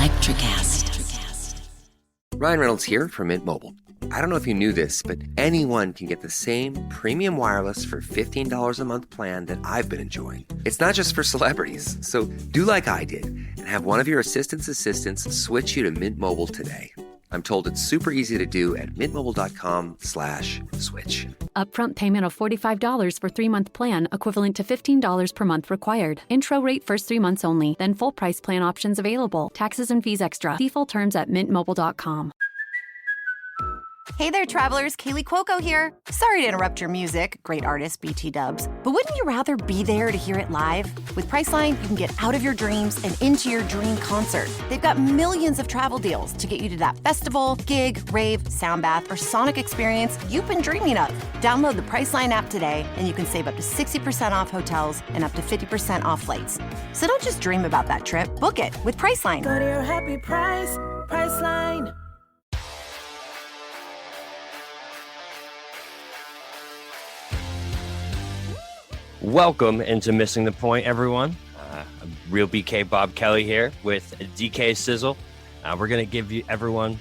Electricast. Ryan Reynolds here from Mint Mobile. I don't know if you knew this, but anyone can get the same premium wireless for $15 a month plan that I've been enjoying. It's not just for celebrities. So do like I did and have one of your assistants switch you to Mint Mobile today. I'm told it's super easy to do at mintmobile.com/switch. Upfront payment of $45 for 3-month plan, equivalent to $15 per month required. Intro rate first 3 months only, then full price plan options available. Taxes and fees extra. See full terms at mintmobile.com. Hey there, travelers. Kaylee Cuoco here. Sorry to interrupt your music, great artist BT Dubs, but wouldn't you rather be there to hear it live? With Priceline, you can get out of your dreams and into your dream concert. They've got millions of travel deals to get you to that festival, gig, rave, sound bath, or sonic experience you've been dreaming of. Download the Priceline app today, and you can save up to 60% off hotels and up to 50% off flights. So don't just dream about that trip. Book it with Priceline. Go to your happy price, Priceline. Welcome into Missing the Point, everyone. Real BK Bob Kelly here with DK Sizzle. We're going to give you everyone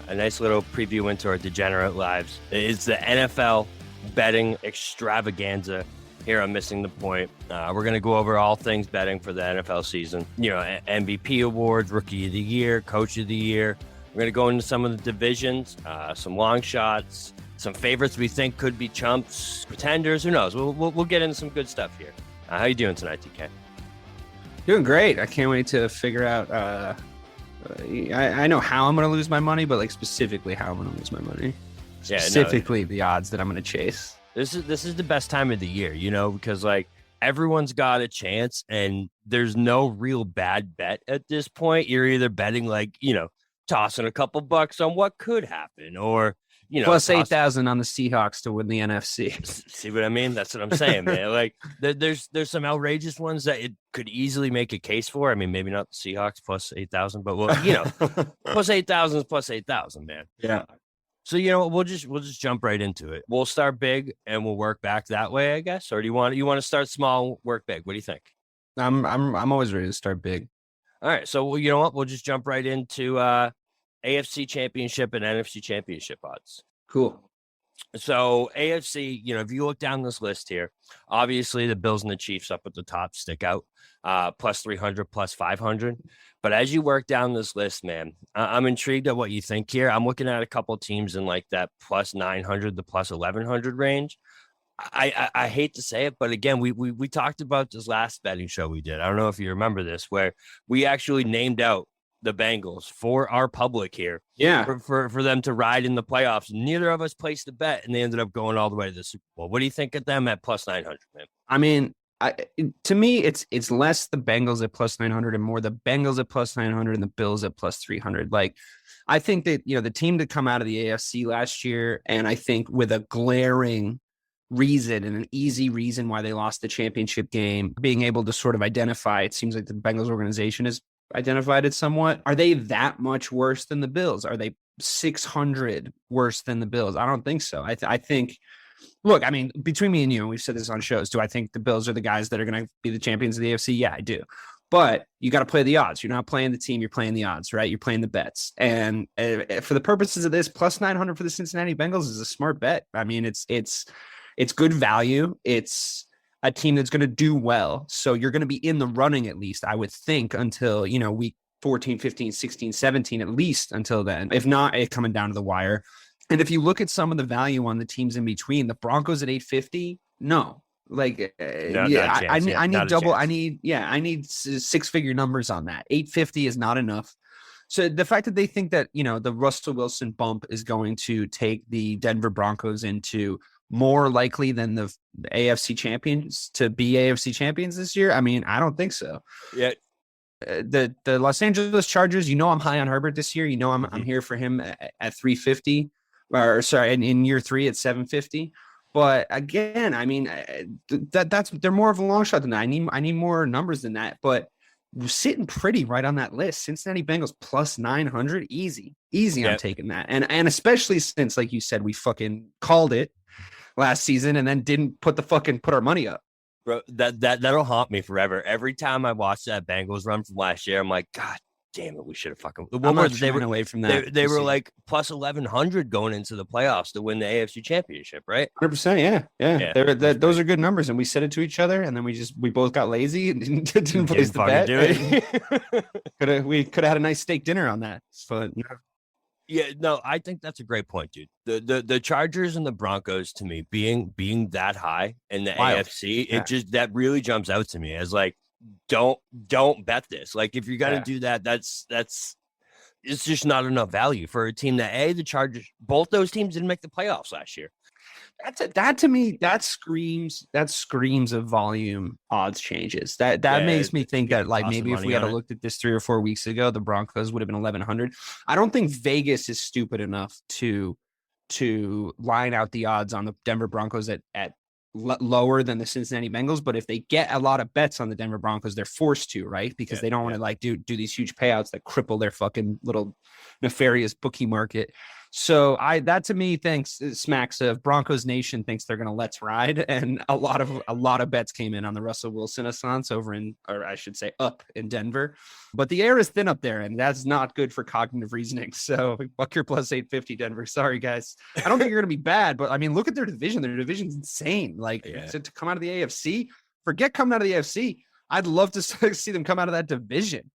a nice little preview into our degenerate lives. It's the NFL betting extravaganza here on Missing the Point. We're going to go over all things betting for the NFL season. You know, MVP awards, Rookie of the Year, Coach of the Year. We're going to go into some of the divisions, some long shots, some favorites we think could be chumps, pretenders, who knows? We'll get into some good stuff here. How you doing tonight, DK? Doing great. I can't wait to figure out. I know how I'm going to lose my money, but like specifically how I'm going to lose my money. Specifically the odds that I'm going to chase. This is the best time of the year, you know, because like everyone's got a chance and there's no real bad bet at this point. You're either betting like, you know, tossing a couple bucks on what could happen, or you know, plus 8,000 on the Seahawks to win the NFC. See what I mean? That's what I'm saying, man. Like there's some outrageous ones that it could easily make a case for. I mean, maybe not the Seahawks plus 8,000, but well, you know, plus 8,000 is plus 8,000, man. Yeah. So you know, we'll just jump right into it. We'll start big and we'll work back that way, I guess. Or do you want to start small, work big? What do you think? I'm always ready to start big. All right. So you know what? We'll just jump right into AFC Championship and NFC Championship odds. Cool. So AFC, you know, if you look down this list here, obviously the Bills and the Chiefs up at the top stick out, plus 300, plus 500. But as you work down this list, man, I'm intrigued at what you think here. I'm looking at a couple of teams in like that plus 900 to plus 1,100 range. I hate to say it, but again, we talked about this last betting show we did. I don't know if you remember this, where we actually named out the Bengals for our public here. Yeah. For them to ride in the playoffs. Neither of us placed a bet, and they ended up going all the way to the Super Bowl. What do you think of them at plus 900, man? I mean, to me, it's less the Bengals at plus 900 and more the Bengals at plus 900 and the Bills at plus 300. Like, I think that, you know, the team to come out of the AFC last year, and I think with a glaring reason and an easy reason why they lost the championship game, being able to sort of identify, it seems like the Bengals organization is identified it somewhat. Are they that much worse than the Bills? Are they 600 worse than the Bills? I don't think so. I think, look, I mean, between me and you, and we've said this on shows, do I think the Bills are the guys that are going to be the champions of the AFC? Yeah, I do. But you got to play the odds. You're not playing the team. You're playing the odds, right? You're playing the bets. And for the purposes of this, plus 900 for the Cincinnati Bengals is a smart bet. I mean, it's good value. It's a team that's going to do well. So you're going to be in the running, at least, I would think, until, you know, week 14, 15, 16, 17, at least until then. If not, it coming down to the wire. And if you look at some of the value on the teams in between, the Broncos at 850, no. Like, I need double. I need six-figure numbers on that. 850 is not enough. So the fact that they think that, you know, the Russell Wilson bump is going to take the Denver Broncos into more likely than the AFC champions to be AFC champions this year, I mean, I don't think so. Yeah. The Los Angeles Chargers, you know, I'm high on Herbert this year. You know, I'm here for him at 350, or sorry, in year 3 at 750. But again, I mean, they're more of a long shot than that. I need more numbers than that. But we're sitting pretty right on that list. Cincinnati Bengals plus 900, easy. Yep. I'm taking that, and especially since, like you said, we fucking called it last season and then didn't put our money up. Bro, that'll haunt me forever. Every time I watch that Bengals run from last year, I'm like, God damn it, we should have fucking. I'm not shying away from that. They were like plus 1,100 going into the playoffs to win the AFC Championship, right? 100%, yeah. Those are good numbers, and we said it to each other, and then we both got lazy and didn't place the bet. Do it. We could have had a nice steak dinner on that, but. Yeah, no, I think that's a great point, dude. The Chargers and the Broncos, to me, being that high in the AFC, that really jumps out to me as like, don't bet this. Like, if you're gonna do that, that's it's just not enough value for a team that the Chargers, both those teams didn't make the playoffs last year. That to me, that screams of volume odds changes. That makes me think that like maybe if we had looked at this 3 or 4 weeks ago, the Broncos would have been 1,100. I don't think Vegas is stupid enough to line out the odds on the Denver Broncos at lower than the Cincinnati Bengals. But if they get a lot of bets on the Denver Broncos, they're forced to, right? Because they don't want to like do these huge payouts that cripple their fucking little nefarious bookie market. So that to me smacks of Broncos Nation thinks they're gonna let's ride, and a lot of bets came in on the Russell Wilson assance up in Denver, but the air is thin up there, and that's not good for cognitive reasoning. So fuck your plus 850 Denver. Sorry guys, I don't think you're gonna be bad, but I mean look at their division. Their division's insane. Like to come out of the AFC, forget coming out of the AFC. I'd love to see them come out of that division.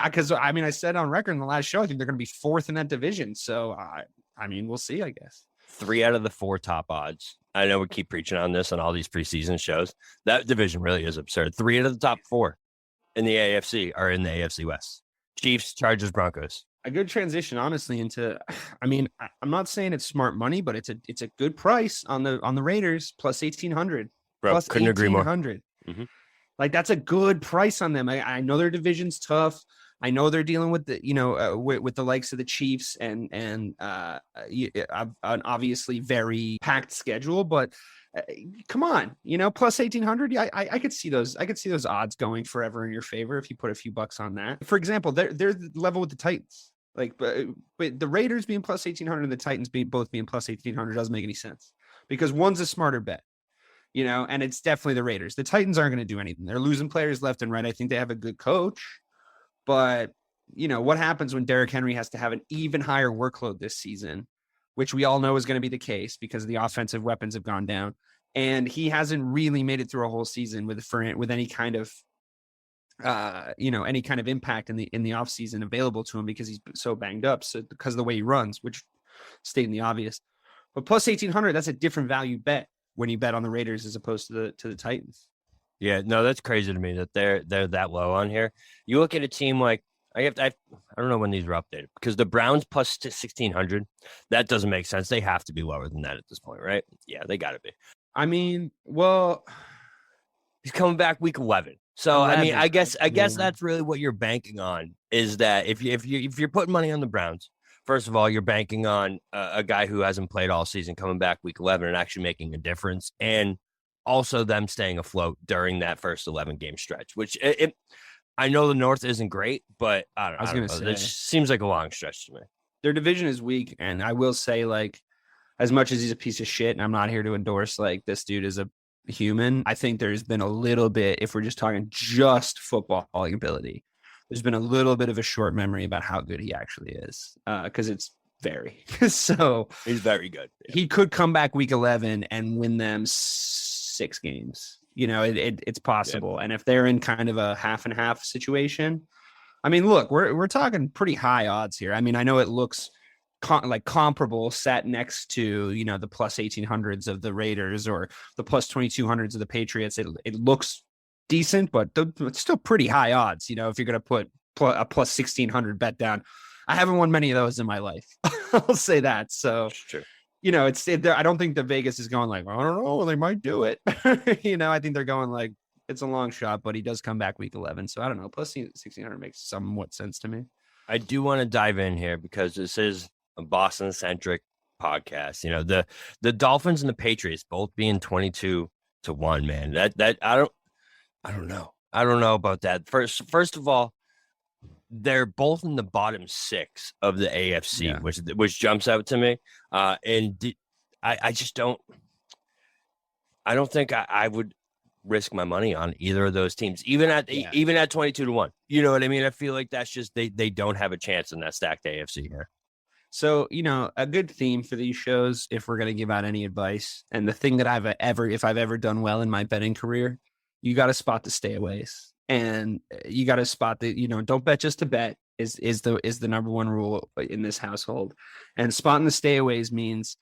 Because I said on record in the last show, I think they're going to be 4th in that division. So, I mean, we'll see, I guess. 3 out of the 4 top odds. I know we keep preaching on this on all these preseason shows. That division really is absurd. 3 out of the top 4 in the AFC are in the AFC West. Chiefs, Chargers, Broncos. A good transition, honestly, into. I mean, I'm not saying it's smart money, but it's a good price on the Raiders plus 1,800. Bro, plus couldn't agree more. Mm-hmm. Like that's a good price on them. I know their division's tough. I know they're dealing with the with the likes of the Chiefs and an obviously very packed schedule. But come on, plus 1,800. I could see those. I could see those odds going forever in your favor if you put a few bucks on that. For example, they're level with the Titans. Like, but the Raiders being plus 1,800 and the Titans both being plus 1,800 doesn't make any sense because one's a smarter bet. And it's definitely the Raiders. The Titans aren't going to do anything. They're losing players left and right. I think they have a good coach, but what happens when Derrick Henry has to have an even higher workload this season, which we all know is going to be the case because the offensive weapons have gone down, and he hasn't really made it through a whole season with any kind of, any kind of impact in the off season available to him because he's so banged up. So because of the way he runs, which stating the obvious, but plus 1,800, that's a different value bet when you bet on the Raiders as opposed to the Titans. Yeah, no, that's crazy to me that they're that low on here. You look at a team like I don't know when these were updated because the Browns plus 1,600, that doesn't make sense. They have to be lower than that at this point, right? Yeah, they got to be. I mean, well, he's coming back week 11. So 11. I mean, I guess that's really what you're banking on is that if you're putting money on the Browns, first of all, you're banking on a guy who hasn't played all season coming back week 11 and actually making a difference, and also them staying afloat during that first 11 game stretch. Which I know the North isn't great, but I don't know. It seems like a long stretch to me. Their division is weak, and I will say, like, as much as he's a piece of shit, and I'm not here to endorse like this dude is a human, I think there's been a little bit, if we're just talking just football ability, there's been a little bit of a short memory about how good he actually is, because it's very so he's very good. Yeah. He could come back week 11 and win them 6 games. It's possible. Yep. And if they're in kind of a half and half situation, I mean, look, we're talking pretty high odds here. I mean, I know it looks comparable sat next to the plus 1,800s of the Raiders or the plus 2,200s of the Patriots. It looks decent, but it's still pretty high odds. If you're going to put a plus 1,600 bet down, I haven't won many of those in my life. I'll say that. So, sure. I don't think the Vegas is going like, I don't know, they might do it. I think they're going like, it's a long shot, but he does come back week 11. So I don't know. Plus 1,600 makes somewhat sense to me. I do want to dive in here because this is a Boston centric podcast. The Dolphins and the Patriots both being 22-1, man. That I don't know. I don't know about that. First of all, they're both in the bottom 6 of the AFC, which jumps out to me. And I just don't. I don't think I would risk my money on either of those teams, even at 22-1. You know what I mean? I feel like that's just they don't have a chance in that stacked AFC here. So, a good theme for these shows, if we're going to give out any advice, and the thing that if I've ever done well in my betting career, you got to spot the stayaways, and you got to spot the, don't bet just to bet is the number one rule in this household. And spotting the stayaways means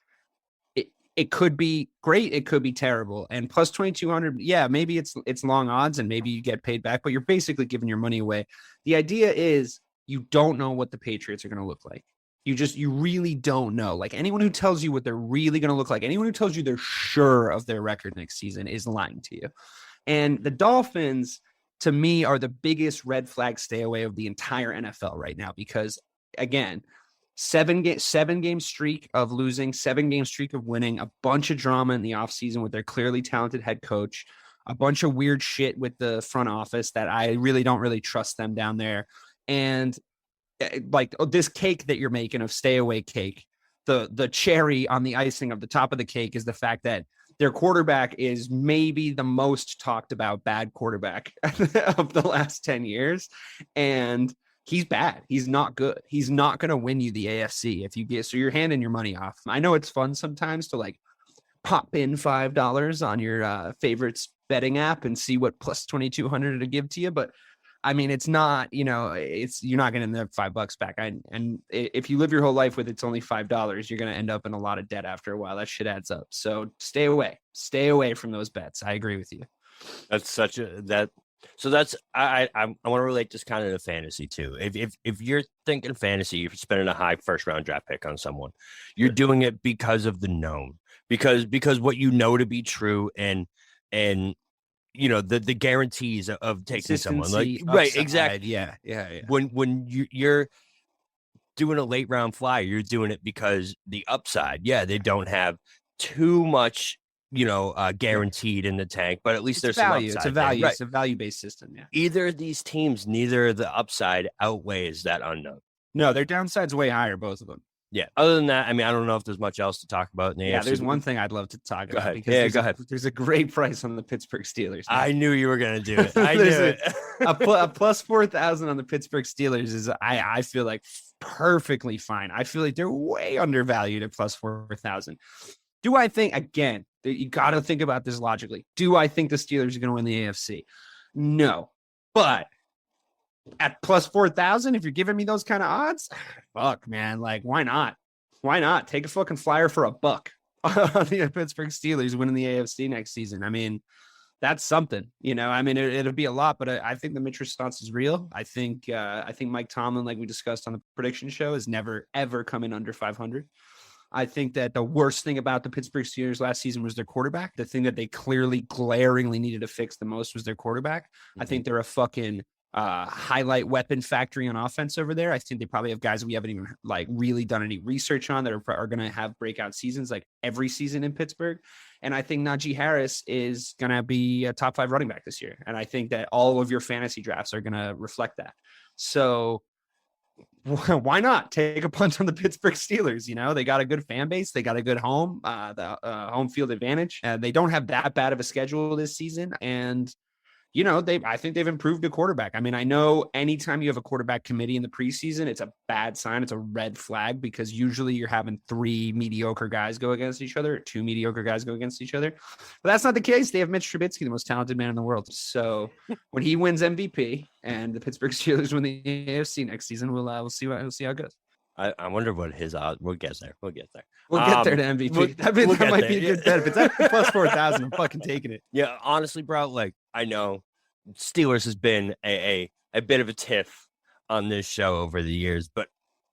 it could be great, it could be terrible. And plus 2,200, yeah, maybe it's long odds and maybe you get paid back, but you're basically giving your money away. The idea is you don't know what the Patriots are going to look like. You really don't know. Like, anyone who tells you what they're really going to look like, anyone who tells you they're sure of their record next season is lying to you. And the Dolphins, to me, are the biggest red flag stay away of the entire NFL right now, because, again, 7-game streak of losing, 7-game streak of winning, a bunch of drama in the offseason with their clearly talented head coach, a bunch of weird shit with the front office that I really don't trust them down there. And like, this cake that you're making of stay away cake, the cherry on the icing of the top of the cake is the fact that their quarterback is maybe the most talked about bad quarterback of the last 10 years. And he's bad. He's not good. He's not going to win you the AFC if you so you're handing your money off. I know it's fun sometimes to like pop in $5 on your favorites betting app and see what plus 2,200 to give to you. But I mean, it's not, you're not getting the $5 back. And if you live your whole life with it's only $5, you're going to end up in a lot of debt after a while. That shit adds up. So stay away from those bets. I agree with you. That's such a, so that's, I want to relate this kind of to fantasy too. If you're thinking fantasy, you're spending a high first round draft pick on someone, you're doing it because of the known, because what you know to be true and the guarantees of taking someone like right, upside, exactly. Yeah. When you're doing a late round flyer, you're doing it because the upside, they don't have too much, guaranteed in the tank, but at least there's value. some upside. It's a value. Right. It's a value-based system. Yeah. Either of these teams, neither the upside outweighs that unknown. No, their downside's way higher, both of them. Yeah. Other than that, I mean, I don't know if there's much else to talk about in the AFC. There's one thing I'd love to talk about. Because go ahead. There's a great price on the Pittsburgh Steelers. I knew you were going to do it. I knew it. a plus 4,000 on the Pittsburgh Steelers is, I feel like, perfectly fine. I feel like they're way undervalued at plus 4,000. Do I think, again, you got to think about this logically. Do I think the Steelers are going to win the AFC? No. But at plus 4,000, if you're giving me those kind of odds, fuck, man. Like, why not? Why not? Take a fucking flyer for $1 on the Pittsburgh Steelers winning the AFC next season. I mean, that's something, I mean, it'll be a lot, but I think the Mitch response is real. I think Mike Tomlin, like we discussed on the prediction show, is never, ever coming under 500. I think that the worst thing about the Pittsburgh Steelers last season was their quarterback. The thing that they clearly, glaringly needed to fix the most was their quarterback. Mm-hmm. I think they're a fucking highlight weapon factory on offense over there. I think they probably have guys we haven't even really done any research on that are going to have breakout seasons like every season in Pittsburgh. And I think Najee Harris is going to be a top 5 running back this year. And I think that all of your fantasy drafts are going to reflect that. So why not take a punt on the Pittsburgh Steelers? They got a good fan base. They got a good home, the home field advantage. They don't have that bad of a schedule this season. And, I think they've improved a quarterback. I mean, I know anytime you have a quarterback committee in the preseason, it's a bad sign. It's a red flag because usually you're having 3 mediocre guys go against each other, or 2 mediocre guys go against each other. But that's not the case. They have Mitch Trubisky, the most talented man in the world. So when he wins MVP and the Pittsburgh Steelers win the AFC next season, we'll see how it goes. I wonder what his odds. We'll get there. We'll get there to MVP. That might be a good bet. If it's at plus 4,000, I'm fucking taking it. Yeah, honestly, bro. I know Steelers has been a bit of a tiff on this show over the years, but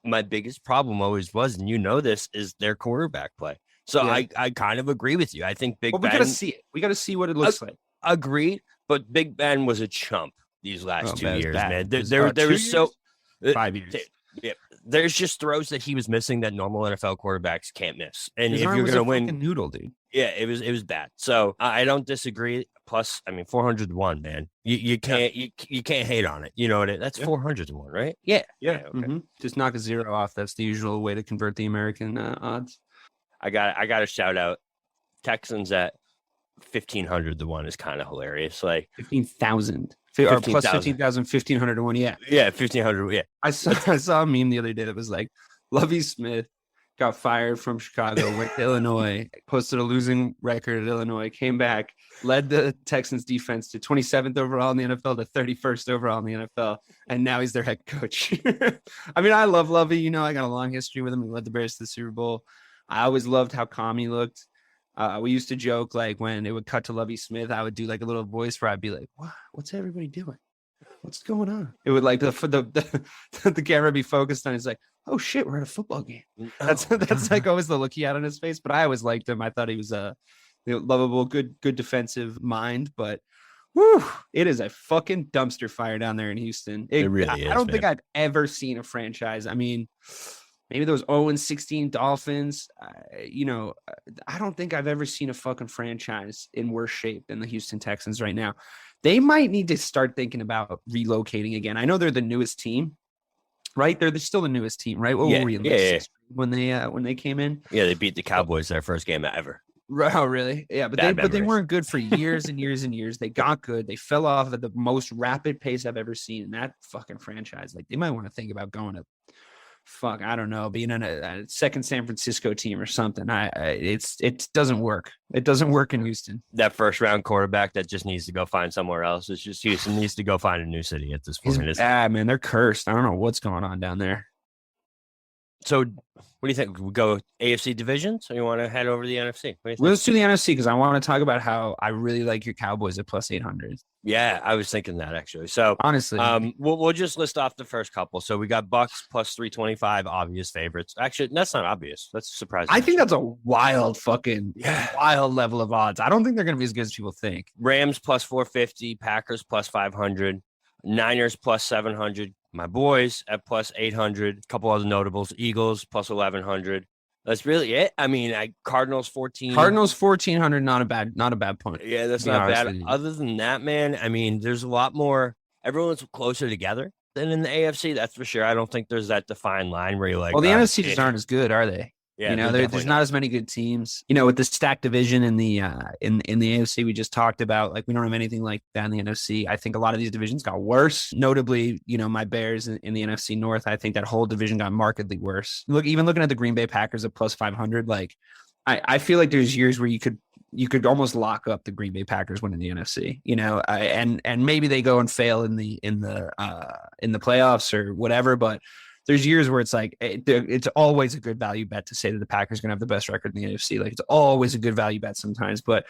my biggest problem always was, and this, is their quarterback play. So yeah. I kind of agree with you. I think Big Ben. We got to see it. We got to see what it looks like. Agreed, but Big Ben was a chump these last 2 years, man. There was so 5 years. Yeah, there's just throws that he was missing that normal NFL quarterbacks can't miss. And if you're going to win, noodle, dude. Yeah, it was bad. So I don't disagree. Plus, I mean, 401, man. You can't you can't hate on it. You know what? That's 401, right? Yeah. Okay. Mm-hmm. Just knock a 0 off. That's the usual way to convert the American odds. I got to shout out Texans at 1,500 to 1 is kind of hilarious. Like 15,000 or plus 15,000, 1,500 to 1. Yeah. Yeah. 1,500. Yeah. I saw a meme the other day that was like, Lovie Smith got fired from Chicago, went to Illinois, posted a losing record at Illinois, came back, led the Texans defense to 27th overall in the NFL to 31st overall in the NFL, and now he's their head coach. I mean, I love Lovie. You know, I got a long history with him. He led the Bears to the Super Bowl. I always loved how calm he looked. We used to joke, like, when it would cut to Lovie Smith, I would do like a little voice where I'd be like, what's everybody doing? What's going on? It would like the camera be focused on. He's like, oh shit, we're at a football game. That's like always the look he had on his face. But I always liked him. I thought he was a lovable, good defensive mind. But it is a fucking dumpster fire down there in Houston. It really is. I don't think I've ever seen a franchise. I mean, maybe those 0-16 Dolphins. I don't think I've ever seen a fucking franchise in worse shape than the Houston Texans right now. They might need to start thinking about relocating again. I know they're the newest team, right? They're still the newest team, right? What were we in when they came in? Yeah, they beat the Cowboys their first game ever. Oh, really? Yeah, but they weren't good for years and years and years. They got good. They fell off at the most rapid pace I've ever seen in that fucking franchise. Like, they might want to think about going to I don't know, being on a second San Francisco team or something. It doesn't work. It doesn't work in Houston. That first round quarterback that just needs to go find somewhere else. It's just Houston needs to go find a new city at this point. He's bad, man. They're cursed. I don't know what's going on down there. So what do you think? We go AFC divisions, or you want to head over to the NFC? Let's do the NFC, because I want to talk about how I really like your Cowboys at plus 800. Yeah, I was thinking that actually. So honestly, we'll just list off the first couple. So we got Bucks plus 325, obvious favorites. Actually, that's not obvious. That's surprising. I think that's a wild level of odds. I don't think they're going to be as good as people think. Rams plus 450, Packers plus 500, Niners plus 700. My boys at plus 800. A couple other notables. Eagles plus 1,100. That's really it. I mean, Cardinals 14. Cardinals 1,400. Not a bad point. Yeah, that's not bad. Other than that, man, I mean, there's a lot more. Everyone's closer together than in the AFC. That's for sure. I don't think there's that defined line where you're like, well, the NFC just aren't as good, are they? Yeah, there's not as many good teams. With the stacked division in the in the AFC we just talked about, like, we don't have anything like that in the NFC. I think a lot of these divisions got worse. Notably, my Bears in the NFC North. I think that whole division got markedly worse. Even looking at the Green Bay Packers at plus 500, like, I feel like there's years where you could almost lock up the Green Bay Packers winning the NFC. And maybe they go and fail in the playoffs or whatever, but there's years where it's like, it's always a good value bet to say that the Packers are going to have the best record in the AFC. Like, it's always a good value bet sometimes, but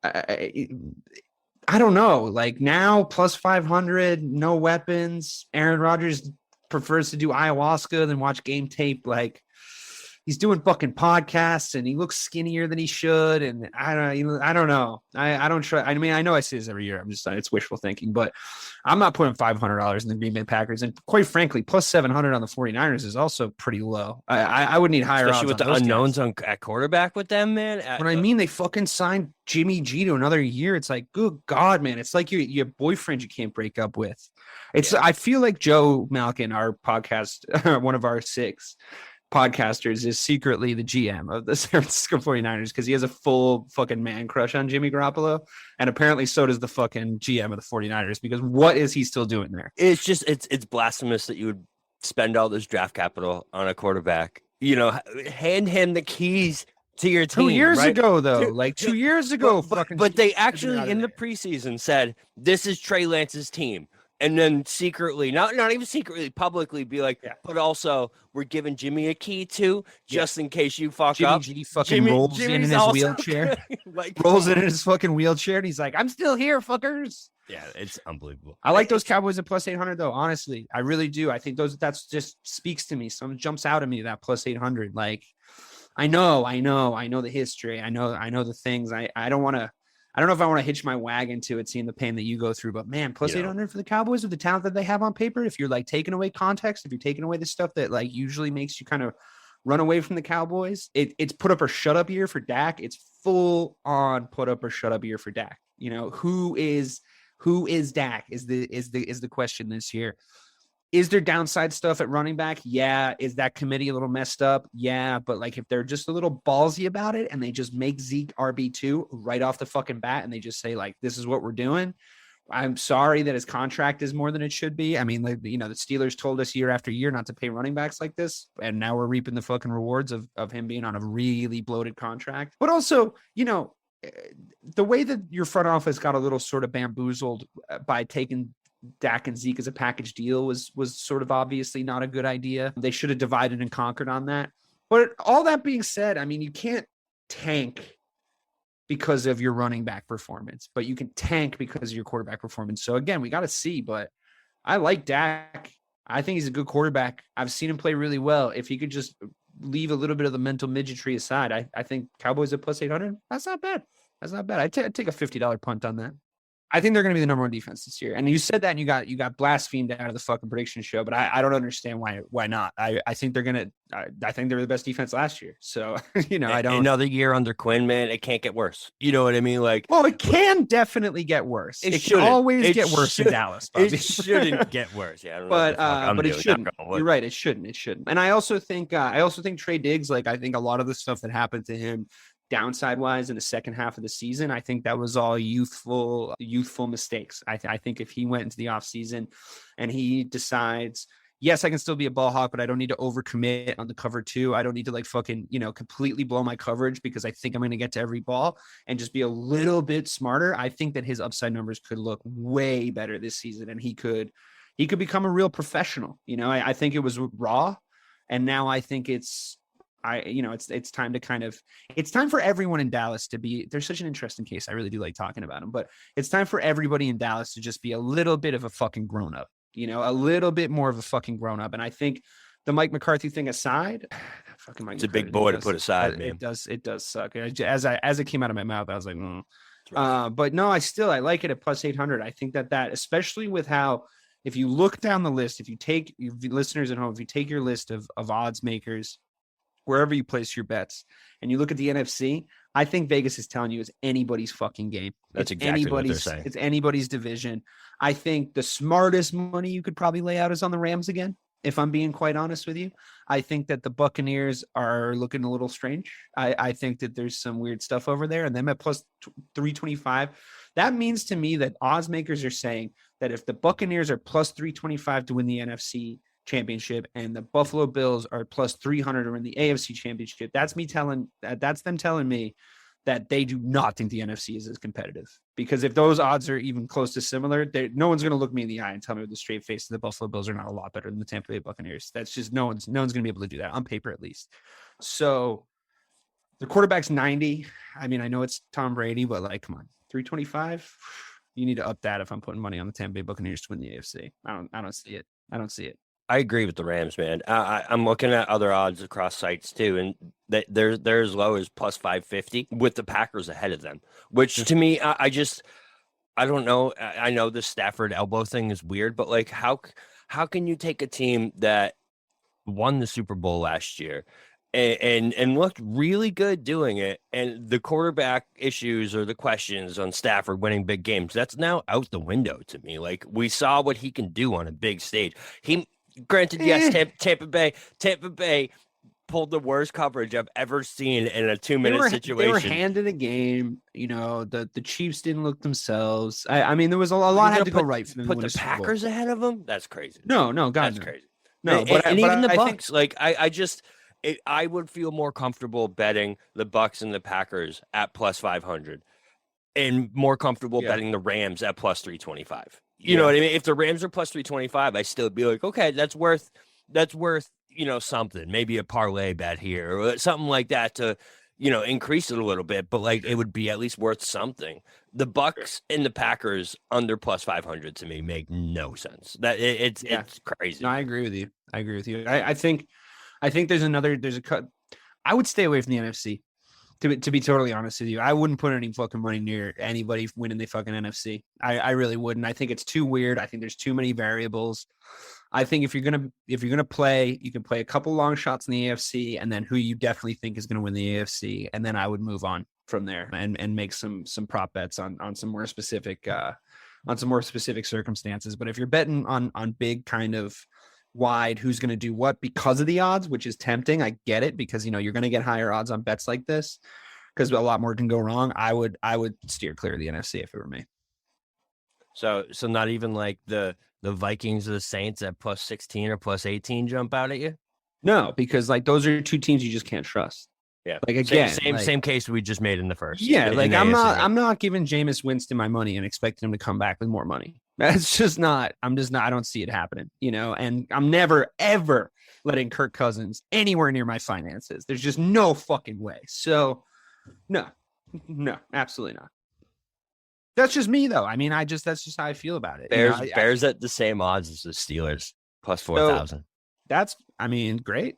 I don't know. Like, now plus 500, no weapons. Aaron Rodgers prefers to do ayahuasca than watch game tape. Like, he's doing fucking podcasts and he looks skinnier than he should. And I don't know. I don't try. I mean, I know I say this every year. I'm just, it's wishful thinking, but I'm not putting $500 in the Green Bay Packers. And quite frankly, plus 700 on the 49ers is also pretty low. I would need higher, especially with the unknowns at quarterback with them, man. When I mean, they fucking signed Jimmy G to another year. It's like, good God, man. It's like your boyfriend you can't break up with. I feel like Joe Malkin, our podcast, one of our 6 podcasters, is secretly the GM of the San Francisco 49ers because he has a full fucking man crush on Jimmy Garoppolo, and apparently so does the fucking GM of the 49ers, because what is he still doing there? It's just it's blasphemous that you would spend all this draft capital on a quarterback. Hand him the keys to your team. 2 years right? ago, though, 2 years ago, but they actually in the preseason said this is Trey Lance's team. And then secretly, not even secretly, publicly be like, but also we're giving Jimmy a key too, just in case you fuck up. Jimmy G fucking rolls in his wheelchair. Rolls in his fucking wheelchair, and he's like, I'm still here, fuckers. Yeah, it's unbelievable. I like those Cowboys at plus 800, though, honestly. I really do. I think that's just speaks to me. Something jumps out at me, that plus 800. Like, I know the history. I know the things. I don't know if I want to hitch my wagon to it, seeing the pain that you go through, but man, plus 800 for the Cowboys with the talent that they have on paper. If you're like taking away context, if you're taking away the stuff that like usually makes you kind of run away from the Cowboys, it's put up or shut up year for Dak. It's full on put up or shut up year for Dak. Who is Dak is the question this year. Is there downside stuff at running back? Yeah. Is that committee a little messed up? Yeah. But like if they're just a little ballsy about it and they just make Zeke RB2 right off the fucking bat and they just say like, this is what we're doing. I'm sorry that his contract is more than it should be. I mean, like, the Steelers told us year after year not to pay running backs like this. And now we're reaping the fucking rewards of him being on a really bloated contract. But also, the way that your front office got a little sort of bamboozled by taking Dak and Zeke as a package deal was sort of obviously not a good idea. They should have divided and conquered on that. But all that being said, I mean, you can't tank because of your running back performance, but you can tank because of your quarterback performance. So again, we got to see, but I like Dak. I think he's a good quarterback. I've seen him play really well. If he could just leave a little bit of the mental midgetry aside, I think Cowboys at plus 800. That's not bad. That's not bad. I'd take a $50 punt on that. I think they're going to be the number one defense this year. And you said that and you got blasphemed out of the fucking prediction show, but I don't understand why not. I think they're going to, I think they were the best defense last year. So, I don't. Another year under Quinn, man, it can't get worse. You know what I mean? Like, well, it can definitely get worse. It can always get worse in Dallas. Bobby. It shouldn't get worse. Yeah. But it shouldn't. You're right. It shouldn't. And I also think Trey Diggs, like, I think a lot of the stuff that happened to him downside wise in the second half of the season, I think that was all youthful mistakes. I think if he went into the offseason and he decides, yes, I can still be a ball hawk, but I don't need to overcommit on the cover two. I don't need to like fucking, completely blow my coverage because I think I'm going to get to every ball, and just be a little bit smarter. I think that his upside numbers could look way better this season, and he could become a real professional. I think it was raw, and now I think it's time to it's time for everyone in Dallas to be, there's such an interesting case. I really do like talking about him, but it's time for everybody in Dallas to just be a little bit of a fucking grown up, a little bit more of a fucking grown up. And I think the Mike McCarthy thing aside, fucking Mike, it's a big boy to put aside, man. It does suck. As it came out of my mouth, I was like, but no, I like it at plus 800. I think that especially with how, if you look down the list, if you take your listeners at home, if you take your list of odds makers, wherever you place your bets, and you look at the NFC, I think Vegas is telling you it's anybody's fucking game. That's exactly what they're saying. It's anybody's division. I think the smartest money you could probably lay out is on the Rams again, if I'm being quite honest with you. I think that the Buccaneers are looking a little strange. I think that there's some weird stuff over there, and them at plus 325. That means to me that odds makers are saying that if the Buccaneers are plus 325 to win the NFC championship and the Buffalo Bills are plus 300 to win the AFC championship, that's them telling me that they do not think the NFC is as competitive. Because if those odds are even close to similar, no one's going to look me in the eye and tell me with a straight face that the Buffalo Bills are not a lot better than the Tampa Bay Buccaneers. That's just no one's going to be able to do that on paper, at least. So the quarterback's 90. I mean, I know it's Tom Brady, but like, come on, 325. You need to up that if I'm putting money on the Tampa Bay Buccaneers to win the AFC. I don't see it. I agree with the Rams, man. I'm looking at other odds across sites too, and they're as low as plus 550 with the Packers ahead of them, which to me, I don't know. I know the Stafford elbow thing is weird, but like, how can you take a team that won the Super Bowl last year and looked really good doing it, and the quarterback issues or the questions on Stafford winning big games, that's now out the window to me. Like, we saw what he can do on a big stage. Granted, yes, Tampa Bay pulled the worst coverage I've ever seen in a 2-minute situation. They were handed a game. The Chiefs didn't look themselves. I mean, there was a lot had to go right for them. Put the Packers ahead of them? That's crazy. No, God, that's no. crazy. No, and even the Bucks. I would feel more comfortable betting the Bucks and the Packers at plus 500, and more comfortable betting the Rams at plus 325. You know what I mean? If the Rams are plus 325, I still be like, okay, that's worth, something, maybe a parlay bet here or something like that to, increase it a little bit, but like, it would be at least worth something. The Bucks and the Packers under plus 500 to me make no sense. That it's crazy. No, I agree with you. I think there's a cut. I would stay away from the NFC. To be totally honest with you, I wouldn't put any fucking money near anybody winning the fucking NFC. I really wouldn't. I think it's too weird. I think there's too many variables. I think if you're gonna play, you can play a couple long shots in the AFC, and then who you definitely think is gonna win the AFC, and then I would move on from there and make some prop bets on some more specific circumstances. But if you're betting on big kind of wide who's going to do what because of the odds, which is tempting. I get it because, you're going to get higher odds on bets like this because a lot more can go wrong. I would steer clear of the NFC if it were me. So not even like the Vikings or the Saints at plus 16 or plus 18 jump out at you? No, because like those are two teams you just can't trust. Yeah. Like again, same case we just made in the first. Yeah, like I'm I'm not giving Jameis Winston my money and expecting him to come back with more money. That's just not. I don't see it happening. And I'm never ever letting Kirk Cousins anywhere near my finances. There's just no fucking way. So, no, absolutely not. That's just me though. I mean, that's just how I feel about it. Bears at the same odds as the Steelers plus 4,000. That's great.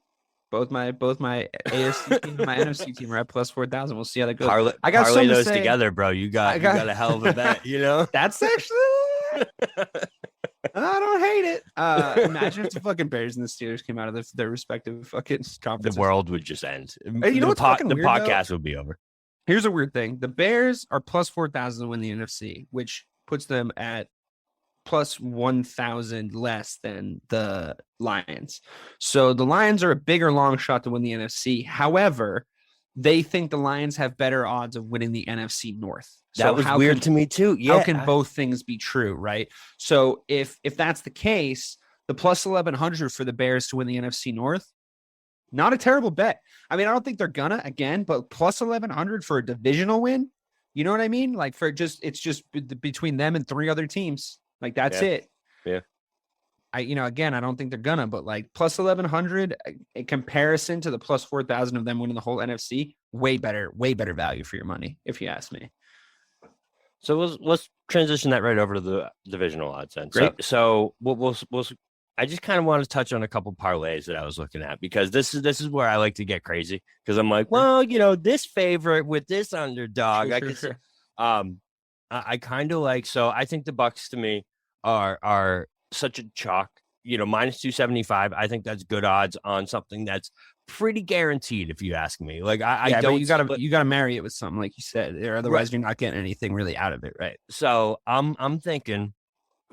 Both my AFC team and my NFC team are at plus 4,000. We'll see how that goes. I got parlay those together, bro. You got a hell of a bet. That's actually. I don't hate it. Imagine if the fucking Bears and the Steelers came out of their respective fucking conferences. The world would just end. Hey, what's fucking weird, podcast would be over. Here's a weird thing: the Bears are plus 4,000 to win the NFC, which puts them at plus 1,000 less than the Lions. So the Lions are a bigger long shot to win the NFC. However, they think the Lions have better odds of winning the NFC North. That was weird to me too. Yeah. How can both things be true, right? So if that's the case, the plus 1,100 for the Bears to win the NFC North, not a terrible bet. I don't think they're gonna again, but plus 1,100 for a divisional win. You know what I mean? Like it's just between them and three other teams. Like that's it. Yeah. I don't think they're gonna, but like plus 1,100 in comparison to the plus 4,000 of them winning the whole NFC, way better value for your money, if you ask me. So let's transition that right over to the divisional odds then. Great. So we'll I just kind of want to touch on a couple parlays that I was looking at because this is where I like to get crazy because I'm like, well, this favorite with this underdog, Sure. I kind of like. So I think the Bucks to me are such a chalk. Minus 275. I think that's good odds on something that's pretty guaranteed, if you ask me. Like I don't. You gotta marry it with something like you said, or otherwise you're not getting anything really out of it, right? So I'm thinking,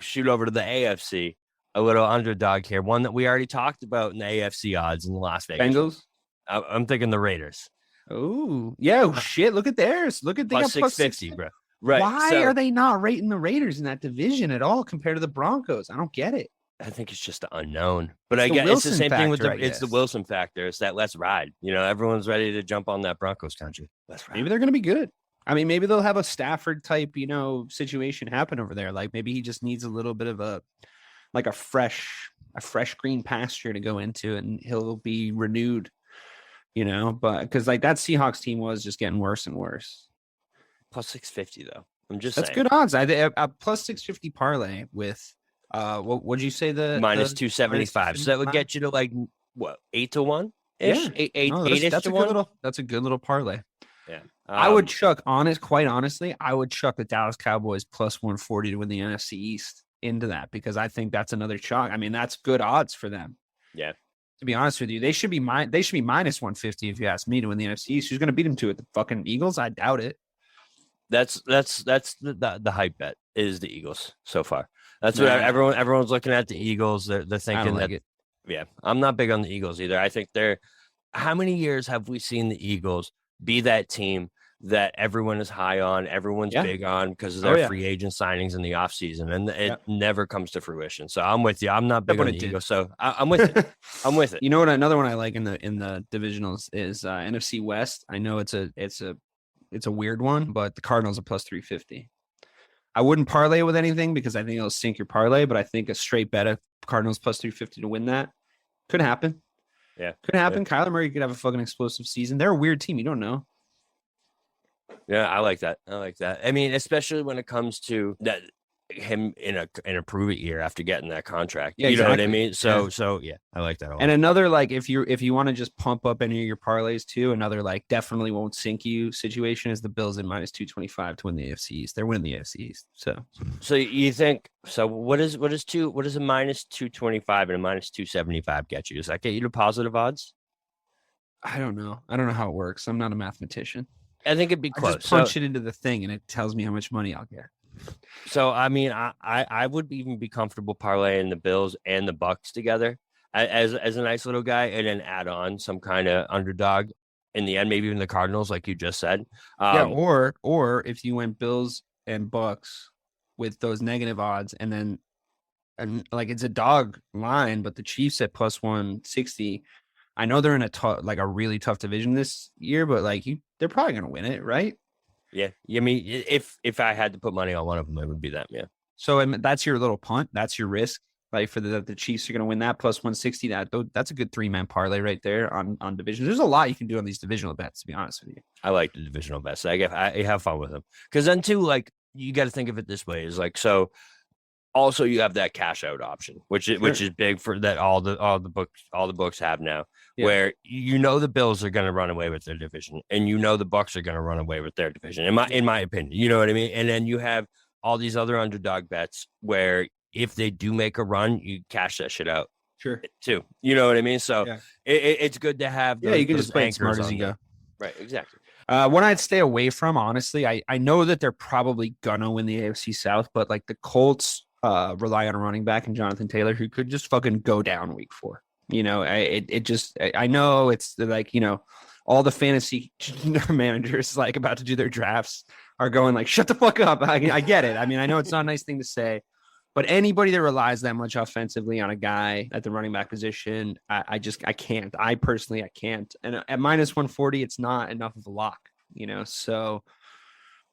shoot over to the AFC, a little underdog here, one that we already talked about in the AFC odds in the Las Vegas. Bengals. I'm thinking the Raiders. Oh yeah, shit! Look at theirs. Look at they plus got 650, bro. Right? Why are they not rating the Raiders in that division at all compared to the Broncos? I don't get it. I think it's just the unknown, but I guess it's the same thing with it's the Wilson factor. It's that let's ride. Everyone's ready to jump on that Broncos country. Let's ride. Maybe they're going to be good. Maybe they'll have a Stafford type, situation happen over there. Like maybe he just needs a little bit of a fresh green pasture to go into, and he'll be renewed. But because like that Seahawks team was just getting worse and worse. Plus 650 though. I'm just that's saying. good odds. A plus 650 parlay with. What'd you say minus 275? So that would get you to like what 8-1 ish? Yeah. Eight that's a good little. That's a good little parlay. Yeah, I would chuck quite honestly, I would chuck the Dallas Cowboys plus 140 to win the NFC East into that because I think that's another chalk. That's good odds for them. Yeah. To be honest with you, they should be minus 150 if you ask me to win the NFC East. Who's going to beat them to it? The fucking Eagles? I doubt it. That's the hype bet is the Eagles so far. That's what everyone's looking at, the Eagles. They're thinking like it. Yeah, I'm not big on the Eagles either. I think how many years have we seen the Eagles be that team that everyone is high on, everyone's big on because of their free agent signings in the offseason, and it never comes to fruition. So I'm with you. I'm not big on the Eagles, so I'm with it. I'm with it. You know what? Another one I like in the divisionals is NFC West. I know it's a weird one, but the Cardinals are plus 350. I wouldn't parlay it with anything because I think it'll sink your parlay, but I think a straight bet of Cardinals plus 350 to win that could happen. Yeah. Could happen. Yeah. Kyler Murray could have a fucking explosive season. They're a weird team. You don't know. Yeah, I like that. Especially when it comes to that him in a prove it year after getting that contract. Yeah, you know what I mean? So yeah, I like that a lot. And another like if you want to just pump up any of your parlays too, another like definitely won't sink you situation is the Bills at minus 225 to win the AFC East. They're winning the AFC East. So you think what is a minus 225 and a minus 275 get you? Does that get you to positive odds? I don't know how it works. I'm not a mathematician. I think it'd be close. I just punch it into the thing and it tells me how much money I'll get. So I would even be comfortable parlaying the Bills and the Bucks together. as a nice little guy, and then add on some kind of underdog in the end, maybe even the Cardinals, like you just said. Yeah, or if you went Bills and Bucks with those negative odds, and like it's a dog line, but the Chiefs at plus 160. I know they're in a really tough division this year, but like they're probably gonna win it, right? Yeah, I mean, if I had to put money on one of them, it would be them. Yeah. So that's your little punt. That's your risk. Like for the Chiefs are going to win that plus 160. That's a good 3-man parlay right there on division. There's a lot you can do on these divisional bets, to be honest with you. I like the divisional bets. I have fun with them because then too, like you got to think of it this way: is like so. Also, you have that cash out option, which is big for that. All the books have now, where the Bills are going to run away with their division, and the Bucks are going to run away with their division. In my opinion, you know what I mean. And then you have all these other underdog bets where if they do make a run, you cash that shit out. Sure, too. You know what I mean. So it's good to have. You can just play it smart as you go. Right, exactly. What I'd stay away from, honestly, I know that they're probably gonna win the AFC South, but like the Colts rely on a running back and Jonathan Taylor who could just fucking go down week 4. I know it's like, all the fantasy managers like about to do their drafts are going like, shut the fuck up. I get it. I mean, I know it's not a nice thing to say, but anybody that relies that much offensively on a guy at the running back position, I can't. I personally can't. And at minus 140, it's not enough of a lock, so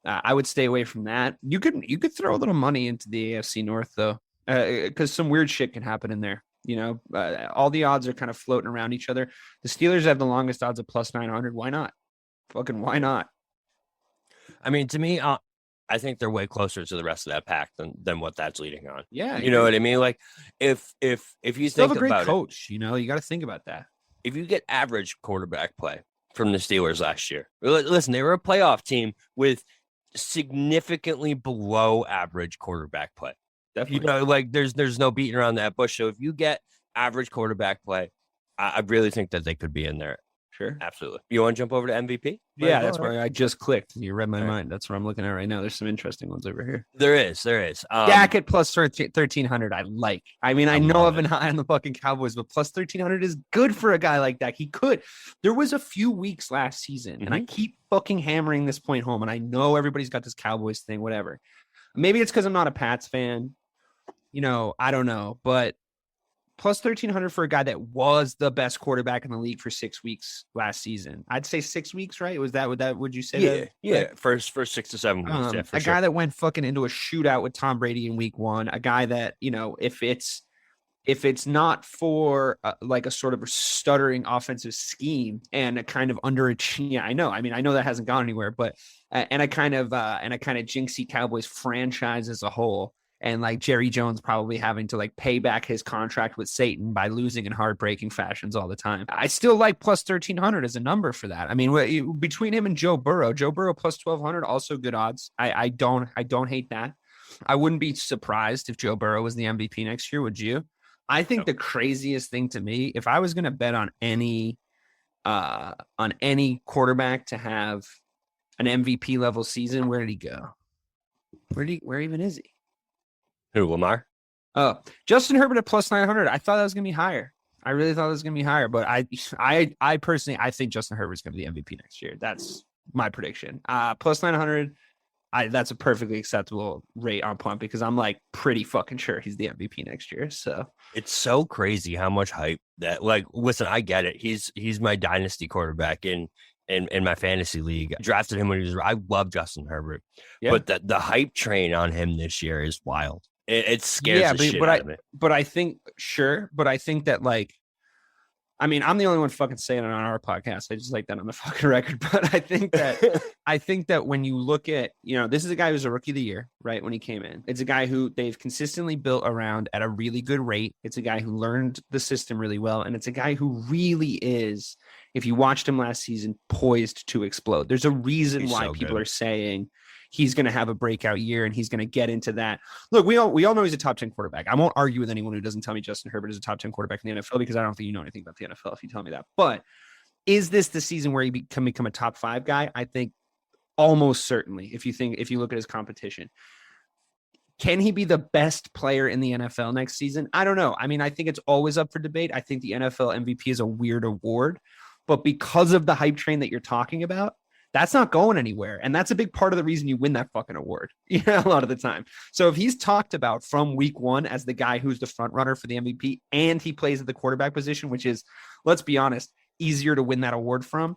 I would stay away from that. You could throw a little money into the AFC North though, because some weird shit can happen in there. All the odds are kind of floating around each other. The Steelers have the longest odds of plus 900. Why not? Fucking why not? I mean, to me, I think they're way closer to the rest of that pack than what that's leading on. Yeah, you know what I mean. Like if you still think have a great about coach, you got to think about that. If you get average quarterback play from the Steelers last year, listen, they were a playoff team with significantly below average quarterback play. Definitely. Like there's no beating around that bush. So if you get average quarterback play, I really think that they could be in there. Sure. Absolutely. You want to jump over to MVP? Yeah, that's where I just clicked. You read my mind. That's what I'm looking at right now. There's some interesting ones over here. There is. Dak at plus 1,300. I like. I mean, I know I've been high on the fucking Cowboys, but plus 1,300 is good for a guy like that. He could. There was a few weeks last season, and I keep fucking hammering this point home, and I know everybody's got this Cowboys thing, whatever. Maybe it's because I'm not a Pats fan. I don't know, but plus 1,300 for a guy that was the best quarterback in the league for 6 weeks last season. I'd say 6 weeks, right? Would you say that? Yeah. First 6 to 7 weeks. A guy that went fucking into a shootout with Tom Brady in week 1, a guy that, if it's not for like a sort of a stuttering offensive scheme and a kind of underachieving, yeah, I know. I mean, I know that hasn't gone anywhere, but and a kind of jinxy Cowboys franchise as a whole. And like Jerry Jones probably having to like pay back his contract with Satan by losing in heartbreaking fashions all the time. I still like plus 1,300 as a number for that. I mean, between him and Joe Burrow plus 1,200, also good odds. I don't hate that. I wouldn't be surprised if Joe Burrow was the MVP next year. Would you? I think the craziest thing to me, if I was going to bet on any quarterback to have an MVP level season, where did he go? Where even is he? Who, Lamar? Oh, Justin Herbert at plus 900. I thought that was going to be higher. I really thought it was going to be higher, but I personally, I think Justin Herbert's going to be the MVP next year. That's my prediction. Plus 900. That's a perfectly acceptable rate on punt because I'm like pretty fucking sure he's the MVP next year. So it's so crazy how much hype that, like, listen, I get it. He's my dynasty quarterback in my fantasy league. I drafted him when I love Justin Herbert, but the hype train on him this year is wild. It scares the shit out of me. But I think that, like, I mean, I'm the only one fucking saying it on our podcast. I just like that on the fucking record. But I think that when you look at, this is a guy who's a rookie of the year, right? When he came in, it's a guy who they've consistently built around at a really good rate. It's a guy who learned the system really well. And it's a guy who really is, if you watched him last season, poised to explode. There's a reason why people are saying he's going to have a breakout year and he's going to get into that. Look, we all know he's a top 10 quarterback. I won't argue with anyone who doesn't tell me Justin Herbert is a top 10 quarterback in the NFL because I don't think you know anything about the NFL if you tell me that. But is this the season where he can become a top 5 guy? I think almost certainly if you look at his competition. Can he be the best player in the NFL next season? I don't know. I mean, I think it's always up for debate. I think the NFL MVP is a weird award, but because of the hype train that you're talking about, that's not going anywhere. And that's a big part of the reason you win that fucking award, a lot of the time. So if he's talked about from week one as the guy who's the front runner for the MVP and he plays at the quarterback position, which is, let's be honest, easier to win that award from,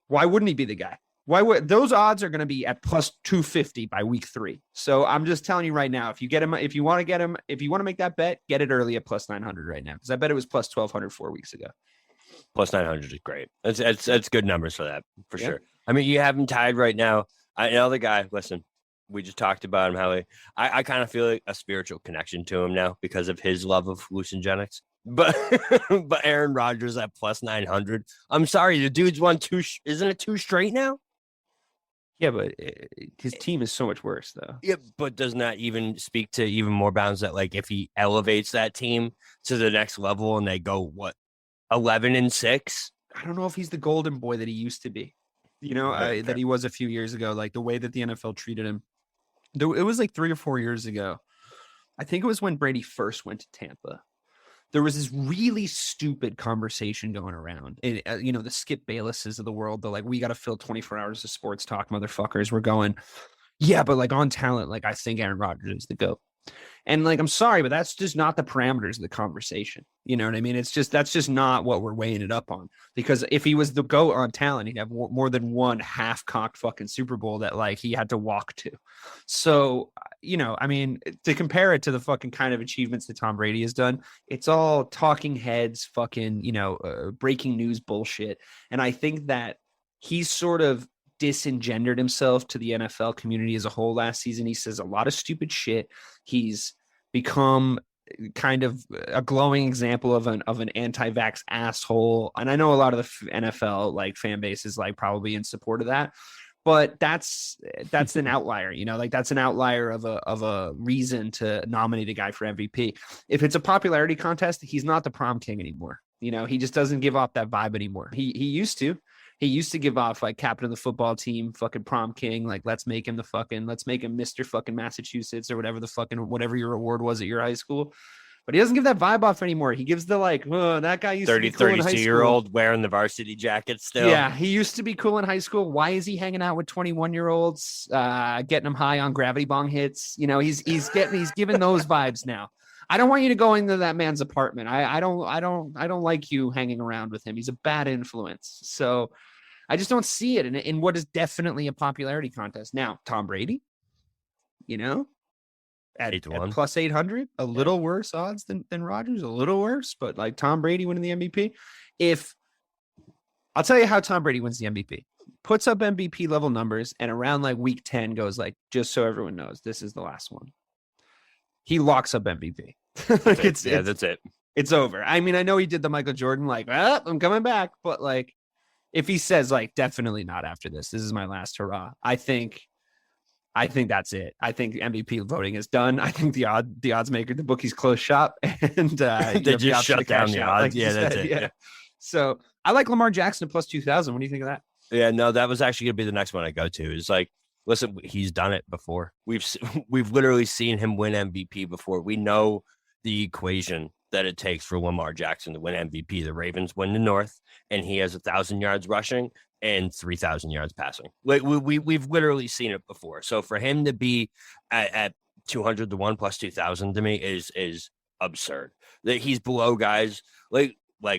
why wouldn't he be the guy? Why would those odds are going to be at plus 250 by week 3? So I'm just telling you right now, if you get him, if you want to get him, if you want to make that bet, get it early at plus 900 right now. Because I bet it was plus 1200 4 weeks ago. Plus 900 is great. That's good numbers for that, for sure. I mean, you have him tied right now. Another guy, listen, we just talked about him, how I kind of feel like a spiritual connection to him now because of his love of hallucinogenics. But Aaron Rodgers at plus 900. I'm sorry, the dude's won isn't it 2 straight now? Yeah, but his team is so much worse, though. Yeah, but doesn't that even speak to even more bounds that, like, if he elevates that team to the next level and they go, 11-6? I don't know if he's the golden boy that he used to be, that he was a few years ago. Like the way that the NFL treated him. It was like 3 or 4 years ago. I think it was when Brady first went to Tampa. There was this really stupid conversation going around. And, the Skip Baylesses of the world, they're like, we got to fill 24 hours of sports talk, motherfuckers. We're going, yeah, but like on talent, like I think Aaron Rodgers is the GOAT. And like, I'm sorry, but that's just not the parameters of the conversation. You know what I mean? That's just not what we're weighing it up on. Because if he was the GOAT on talent, he'd have more than one half-cocked fucking Super Bowl that like he had to walk to. So, I mean, to compare it to the fucking kind of achievements that Tom Brady has done, it's all talking heads, fucking, breaking news bullshit. And I think that he's sort of disengendered himself to the NFL community as a whole last season. He says a lot of stupid shit. He's become kind of a glowing example of an anti-vax asshole. And I know a lot of the NFL like fan base is like probably in support of that, but that's an outlier, like that's an outlier of a reason to nominate a guy for MVP. If it's a popularity contest, he's not the prom king anymore. He just doesn't give off that vibe anymore. He used to. He used to give off like captain of the football team, fucking prom king. Like, let's make him Mr. fucking Massachusetts or whatever your award was at your high school. But he doesn't give that vibe off anymore. He gives the like, that guy used to be cool in high school. 32-year-old wearing the varsity jacket still. Yeah, he used to be cool in high school. Why is he hanging out with 21-year-olds, getting them high on gravity bong hits? He's giving those vibes now. I don't want you to go into that man's apartment. I don't like you hanging around with him. He's a bad influence. So I just don't see it in what is definitely a popularity contest. Now, Tom Brady, at plus 800, a little worse odds than Rodgers, a little worse, but like Tom Brady winning the MVP. I'll tell you how Tom Brady wins the MVP. Puts up MVP level numbers and around like week 10 goes like, just so everyone knows, this is the last one. He locks up MVP. That's it. It's over. I mean, I know he did the Michael Jordan, like, I'm coming back. But like, if he says like, definitely not after this, this is my last hurrah. I think that's it. I think MVP voting is done. I think the odds maker, the bookies close shop and they just shut down the odds. Like that's it. Yeah. So I like Lamar Jackson at plus 2,000. What do you think of that? Yeah, no, that was actually going to be the next one I go to. It's like, listen, he's done it before. We've literally seen him win MVP before. We know the equation that it takes for Lamar Jackson to win MVP. The Ravens win the North, and he has 1,000 yards rushing and 3,000 yards passing. Like we've literally seen it before. So for him to be at 200 to 1 plus 2,000 to me is absurd. That he's below guys like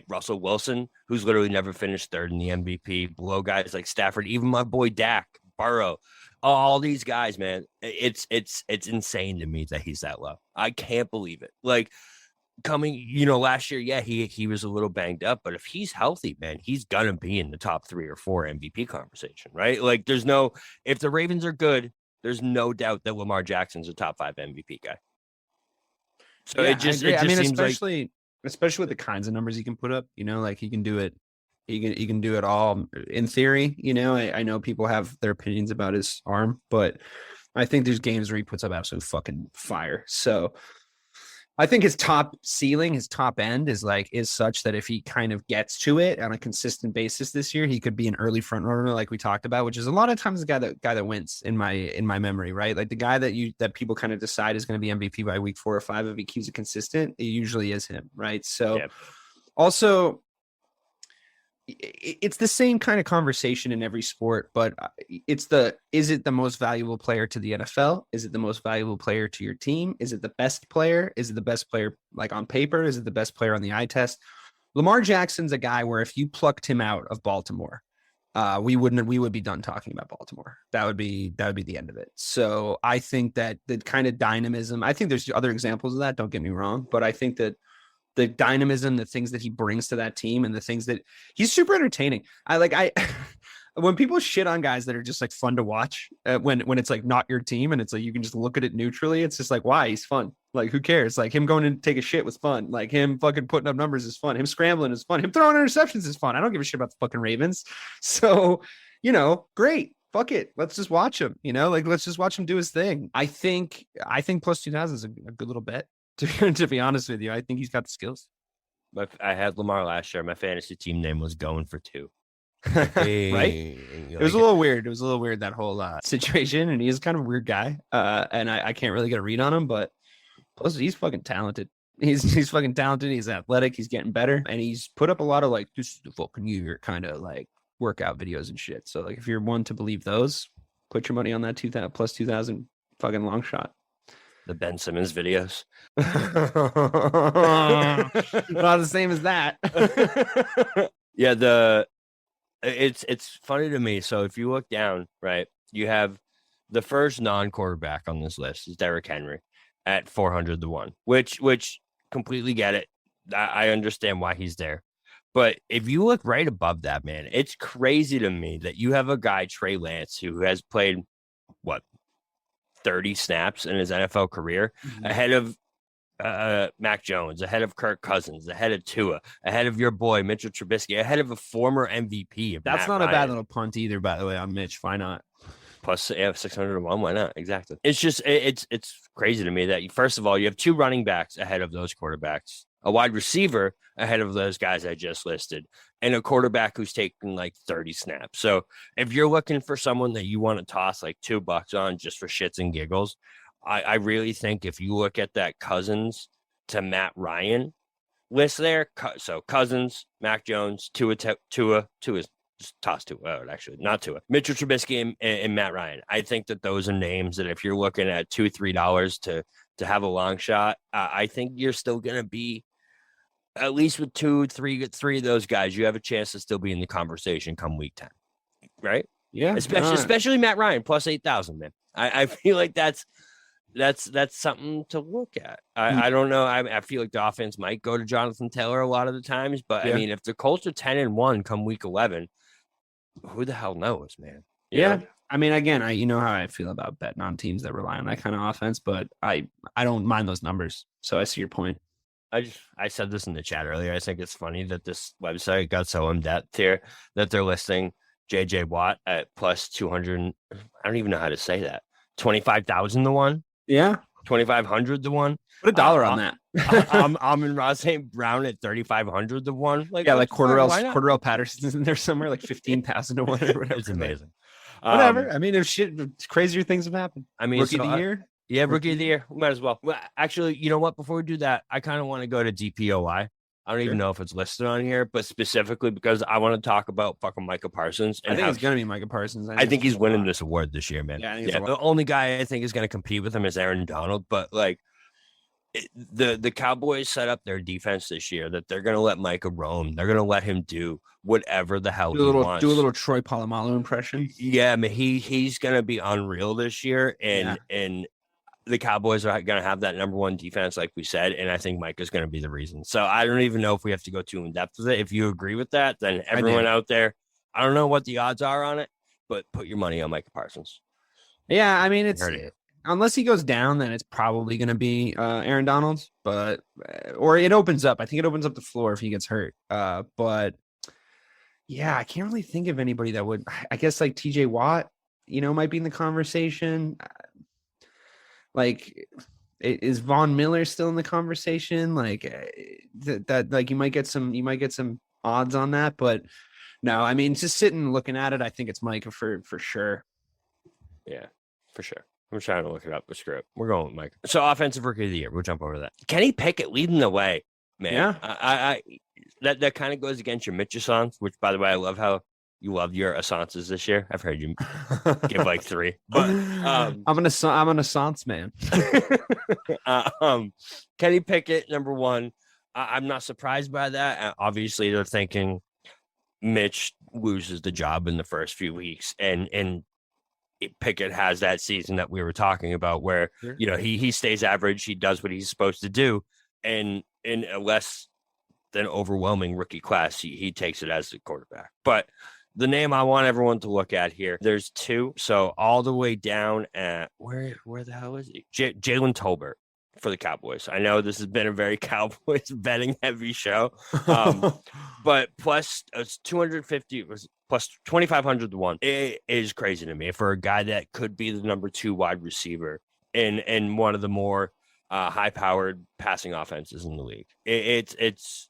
Russell Wilson, who's literally never finished third in the MVP. Below guys like Stafford, even my boy Dak, Burrow. All these guys, man, it's insane to me that he's that low. I can't believe it. Like coming, last year, yeah, he was a little banged up, but if he's healthy, man, he's gonna be in the top 3 or 4 MVP conversation, right? Like if the Ravens are good, there's no doubt that Lamar Jackson's a top 5 MVP guy. So yeah, it just seems especially with the kinds of numbers he can put up, like he can do it. He can do it all in theory. I know people have their opinions about his arm, but I think there's games where he puts up absolute fucking fire. So I think his top ceiling, his top end is such that if he kind of gets to it on a consistent basis this year, he could be an early front runner, like we talked about, which is a lot of times the guy that wins in my memory, right? Like the guy that people kind of decide is going to be MVP by week 4 or 5 if he keeps it consistent, it usually is him, right? So also, it's the same kind of conversation in every sport, but is it the most valuable player to the NFL? Is it the most valuable player to your team? Is it the best player? Is it the best player like on paper? Is it the best player on the eye test? Lamar Jackson's a guy where if you plucked him out of Baltimore, we would be done talking about Baltimore. That would be the end of it. So I think that the kind of dynamism, I think there's other examples of that, don't get me wrong, but I think that the dynamism, the things that he brings to that team, and the things that he's super entertaining. When people shit on guys that are just like fun to watch, when it's like not your team and it's like you can just look at it neutrally, it's just like, why? He's fun. Like, who cares? Like, him going to take a shit was fun. Like, him fucking putting up numbers is fun. Him scrambling is fun. Him throwing interceptions is fun. I don't give a shit about the fucking Ravens. So, great. Fuck it. Let's just watch him. Let's just watch him do his thing. I think plus 2,000 is a good little bet. To be honest with you, I think he's got the skills. I had Lamar last year. My fantasy team name was Going for 2. Right? It was a little weird. It was a little weird, that whole situation. And he is kind of a weird guy. And I can't really get a read on him, but plus he's fucking talented. He's fucking talented. He's athletic. He's getting better. And he's put up a lot of like, this is the fucking year kind of like workout videos and shit. So like, if you're one to believe those, put your money on that 2,000 plus 2,000 fucking long shot. The Ben Simmons videos. Not the same as that. Yeah, it's funny to me. So if you look down, right, you have the first non-quarterback on this list is Derrick Henry at 400 to 1, which completely get it. I understand why he's there. But if you look right above that, man, it's crazy to me that you have a guy, Trey Lance, who has played 30 snaps in his NFL career, ahead of Mac Jones, ahead of Kirk Cousins, ahead of Tua, ahead of your boy Mitchell Trubisky, ahead of a former MVP. That's not a bad little punt either, by the way, on Mitch. Why not? Plus 600 to 1. Why not? Exactly. It's just it's crazy to me that first of all, you have 2 running backs ahead of those quarterbacks, a wide receiver ahead of those guys I just listed, and a quarterback who's taking like 30 snaps. So if you're looking for someone that you want to toss like $2 on just for shits and giggles, I really think if you look at that Cousins to Matt Ryan list there, so Cousins, Mac Jones, Tua is just toss Tua, actually not Tua, Mitchell Trubisky and Matt Ryan. I think that those are names that if you're looking at $2-3 to have a long shot, I think you're still going to be at least with 2-3 of those guys, you have a chance to still be in the conversation come week 10, right? Yeah, especially Matt Ryan plus 8,000, man. I feel like that's something to look at. I don't know. I feel like the offense might go to Jonathan Taylor a lot of the times, but I mean, if the Colts are 10-1 come week 11, who the hell knows, man? You know? I mean, again, you know how I feel about betting on teams that rely on that kind of offense, but I don't mind those numbers. So I see your point. I said this in the chat earlier. I think it's funny that this website got so in depth here that they're listing JJ Watt at plus 200. I don't even know how to say that. 25,000 to 1. Yeah. 2,500 to 1. Put a dollar on that. I'm in Ross St. Brown at 3,500 to 1. Like, yeah, like Cordarrelle Patterson's in there somewhere, like 15,000 to 1 or whatever. It's amazing. Whatever. I mean, if crazier things have happened. I mean, rookie of the year. Yeah, rookie of the year. We might as well. Actually, you know what? Before we do that, I kind of want to go to DPOI. I don't even know if it's listed on here, but specifically because I want to talk about fucking Micah Parsons. I think it's going to be Micah Parsons. I think he's winning this award this year, man. Yeah, the only guy I think is going to compete with him is Aaron Donald. But like the Cowboys set up their defense this year that they're going to let Micah roam. They're going to let him do whatever the hell he wants. Do a little Troy Polamalu impression. Yeah, I mean, he's going to be unreal this year, and the Cowboys are going to have that number 1 defense, like we said, and I think Micah's going to be the reason. So I don't even know if we have to go too in depth with it. If you agree with that, then everyone out there, I don't know what the odds are on it, but put your money on Micah Parsons. Yeah, I mean, unless he goes down, then it's probably going to be Aaron Donald, or it opens up. I think it opens up the floor if he gets hurt. But yeah, I can't really think of anybody that would. I guess like TJ Watt, might be in the conversation. Like is Von Miller still in the conversation? Like that like you might get some odds on that, but no, I mean, just sitting looking at it, I think it's Micah for sure. Yeah, for sure. I'm trying to look it up, but screw it. We're going with Micah. So offensive rookie of the year. We'll jump over that. Kenny Pickett leading the way, man. Yeah. I that kind of goes against your Mitch Assance, which, by the way, I love how you love your Assances this year. I've heard you give like 3, but I'm an Assance man. Kenny Pickett, number 1. I'm not surprised by that. Obviously, they're thinking Mitch loses the job in the first few weeks, and Pickett has that season that we were talking about where, you know, he stays average. He does what he's supposed to do. And in a less than overwhelming rookie class, he takes it as the quarterback. But the name I want everyone to look at here, there's 2. So all the way down at where the hell is he? Jalen Tolbert for the Cowboys. I know this has been a very Cowboys betting heavy show, but plus 250 was plus 2,500 to 1. It is crazy to me for a guy that could be the number 2 wide receiver in one of the more high-powered passing offenses in the league. It's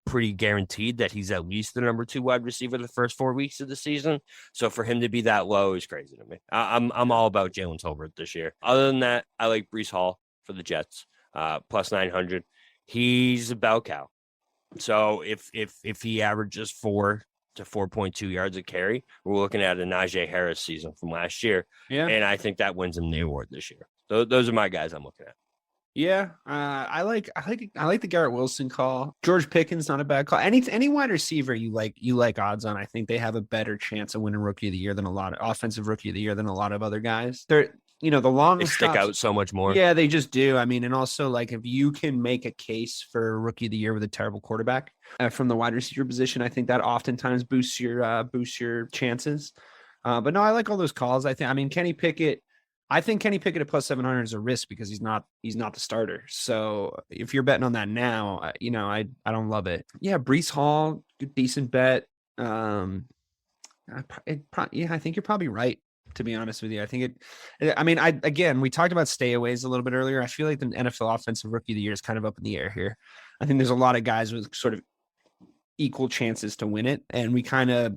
pretty guaranteed that he's at least the number 2 wide receiver the first 4 weeks of the season. So for him to be that low is crazy to me. I'm all about Jalen Tolbert this year. Other than that, I like Breece Hall for the Jets, plus 900. He's a bell cow. So if he averages 4 to 4.2 yards a carry, we're looking at a Najee Harris season from last year. Yeah. And I think that wins him the award this year. Those are my guys I'm looking at. Yeah, I like the Garrett Wilson call. George Pickens, not a bad call. Any wide receiver you like odds on. I think they have a better chance of winning Rookie of the Year than offensive Rookie of the Year than a lot of other guys. They're the long stick out so much more. Yeah, they just do. I mean, and also like if you can make a case for Rookie of the Year with a terrible quarterback from the wide receiver position, I think that oftentimes boosts your chances. But no, I like all those calls. I think Kenny Pickett. I think Kenny Pickett at plus 700 is a risk because he's not the starter. So if you're betting on that now, I don't love it. Yeah, Breece Hall, good, decent bet. I think you're probably right, to be honest with you. I think we talked about stayaways a little bit earlier. I feel like the NFL offensive rookie of the year is kind of up in the air here. I think there's a lot of guys with sort of equal chances to win it. And we kind of,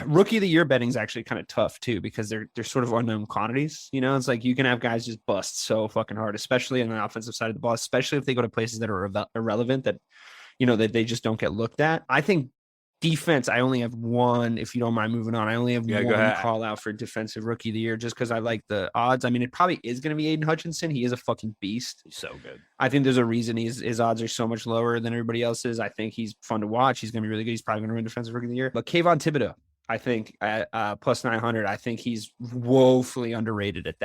rookie of the year betting is actually kind of tough too, because they're sort of unknown quantities. It's like you can have guys just bust so fucking hard, especially on the offensive side of the ball, especially if they go to places that are irrelevant, that they just don't get looked at. I think defense, I only have one, if you don't mind moving on. I only have one call out for defensive rookie of the year just because I like the odds. I mean, it probably is going to be Aiden Hutchinson. He is a fucking beast. He's so good. I think there's a reason his odds are so much lower than everybody else's. I think he's fun to watch. He's going to be really good. He's probably going to win defensive rookie of the year. But Kayvon Thibodeau, I think at plus 900, I think he's woefully underrated at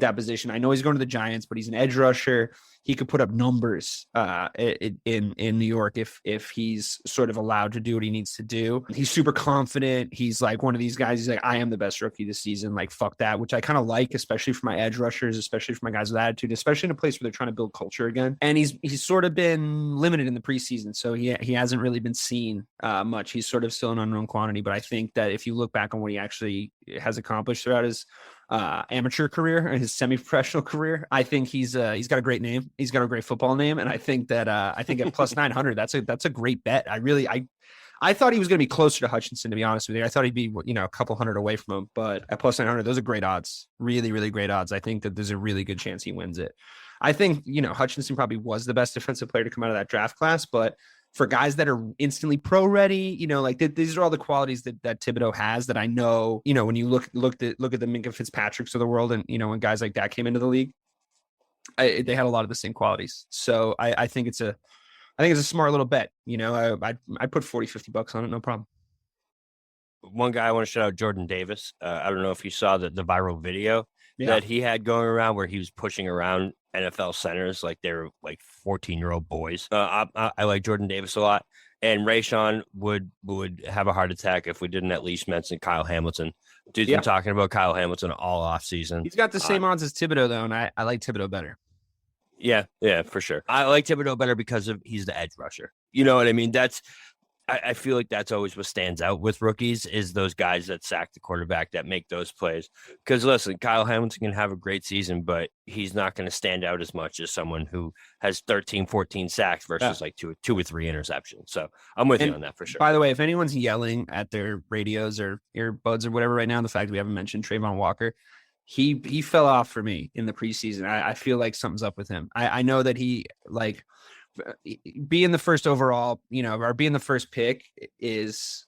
that position. I know he's going to the Giants, but he's an edge rusher. He could put up numbers in New York if he's sort of allowed to do what he needs to do. He's super confident. He's like one of these guys. He's like, I am the best rookie this season. Like, fuck that, which I kind of like, especially for my edge rushers, especially for my guys with attitude, especially in a place where they're trying to build culture again. And he's sort of been limited in the preseason, so he hasn't really been seen much. He's sort of still an unknown quantity. But I think that if you look back on what he actually has accomplished throughout his amateur career and his semi-professional career, I think he's got a great name. He's got a great football name. And I think that at plus 900, that's a great bet. I thought he was going to be closer to Hutchinson, to be honest with you. I thought he'd be, a couple hundred away from him, but at plus 900, those are great odds. Really, really great odds. I think that there's a really good chance he wins it. I think, Hutchinson probably was the best defensive player to come out of that draft class, but for guys that are instantly pro ready, these are all the qualities that Thibodeau has that I know, when you look at the Minkah Fitzpatricks of the world and, when guys like that came into the league, they had a lot of the same qualities. So I think it's a smart little bet. I'd put $40-$50 on it. No problem. One guy I want to shout out, Jordan Davis. I don't know if you saw the viral video that he had going around where he was pushing around NFL centers like they were like 14-year-old boys. I like Jordan Davis a lot. And Rayshawn would have a heart attack if we didn't at least mention Kyle Hamilton. Dude's been talking about Kyle Hamilton all offseason. He's got the same odds as Thibodeau, though, and I like Thibodeau better. Yeah, for sure. I like Thibodeau better because he's the edge rusher. You know what I mean? That's I feel like that's always what stands out with rookies is those guys that sack the quarterback that make those plays. Because listen, Kyle Hamilton can have a great season, but he's not going to stand out as much as someone who has 13, 14 sacks versus like two or three interceptions. So I'm with you on that for sure. By the way, if anyone's yelling at their radios or earbuds or whatever right now, the fact that we haven't mentioned Trayvon Walker, he fell off for me in the preseason. I feel like something's up with him. I know that he like being the first overall, or being the first pick is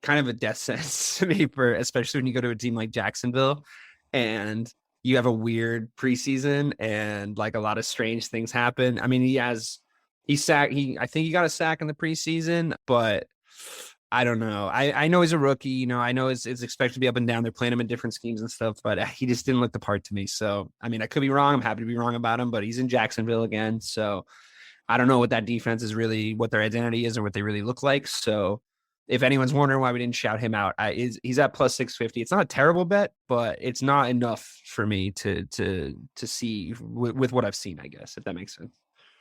kind of a death sentence to me, especially when you go to a team like Jacksonville and you have a weird preseason and like a lot of strange things happen. I mean, I think he got a sack in the preseason, but I don't know. I know he's a rookie, I know it's expected to be up and down. They're playing him in different schemes and stuff, but he just didn't look the part to me. So, I mean, I could be wrong. I'm happy to be wrong about him, but he's in Jacksonville again. So I don't know what that defense is really, what their identity is or what they really look like. So if anyone's wondering why we didn't shout him out, he's at plus 650. It's not a terrible bet, but it's not enough for me to see with what I've seen, I guess, if that makes sense.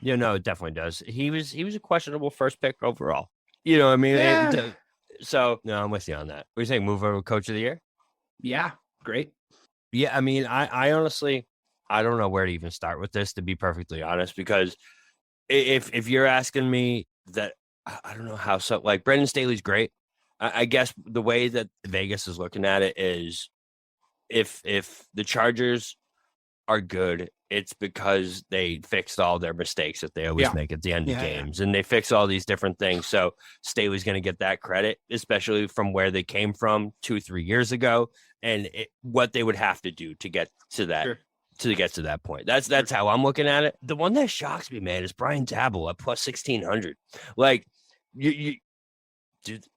Yeah, no, it definitely does. He was a questionable first pick overall. You know what I mean? Yeah. So no, I'm with you on that. What do you think? Move over to coach of the year? Yeah, great. Yeah, I mean, I honestly, I don't know where to even start with this, to be perfectly honest, because if you're asking me that, I don't know how, so like Brendan Staley's great. I guess the way that Vegas is looking at it is if the Chargers are good, it's because they fixed all their mistakes that they always make at the end of games. And they fix all these different things. So Staley's going to get that credit, especially from where they came from 2-3 years ago and what they would have to do to get to that. Sure. To get to that point. That's how I'm looking at it. The one that shocks me, man, is Brian Daboll at plus 1,600. Like, do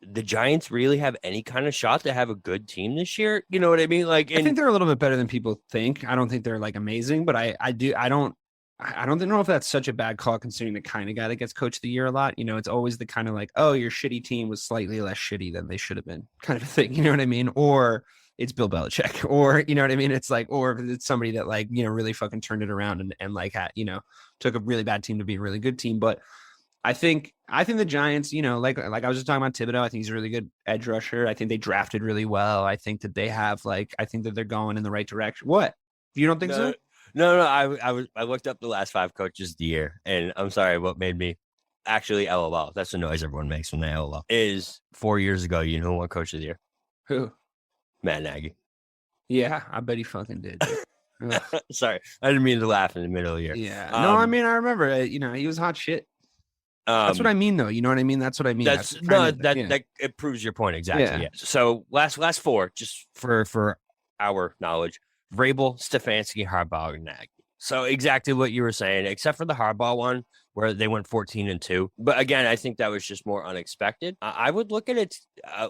the Giants really have any kind of shot to have a good team this year? You know what I mean? Like, I think they're a little bit better than people think. I don't think they're like amazing, but I don't know if that's such a bad call considering the kind of guy that gets coach of the year a lot. It's always the kind of like, oh, your shitty team was slightly less shitty than they should have been kind of a thing. You know what I mean? Or it's Bill Belichick, or, you know what I mean? It's like, or it's somebody that like, really fucking turned it around and like, took a really bad team to be a really good team. But I think the Giants, like I was just talking about Thibodeau, I think he's a really good edge rusher. I think they drafted really well. I think that they have I think that they're going in the right direction. What? You don't think so? No. I looked up the last 5 coaches of the year, and I'm sorry, what made me actually LOL. That's the noise everyone makes when they LOL. Is 4 years ago, you know what coach of the year? Who? Matt Nagy. Yeah, I bet he fucking did. Sorry, I didn't mean to laugh in the middle of the year. Yeah, no, I mean I remember. He was hot shit. That's what I mean, though. You know what I mean? That's what I mean. That it proves your point exactly. Yeah. So last 4, just for our knowledge: Vrabel, Stefanski, Harbaugh, and Nagy. So exactly what you were saying, except for the Harbaugh one where they went 14-2. But again, I think that was just more unexpected. I would look at it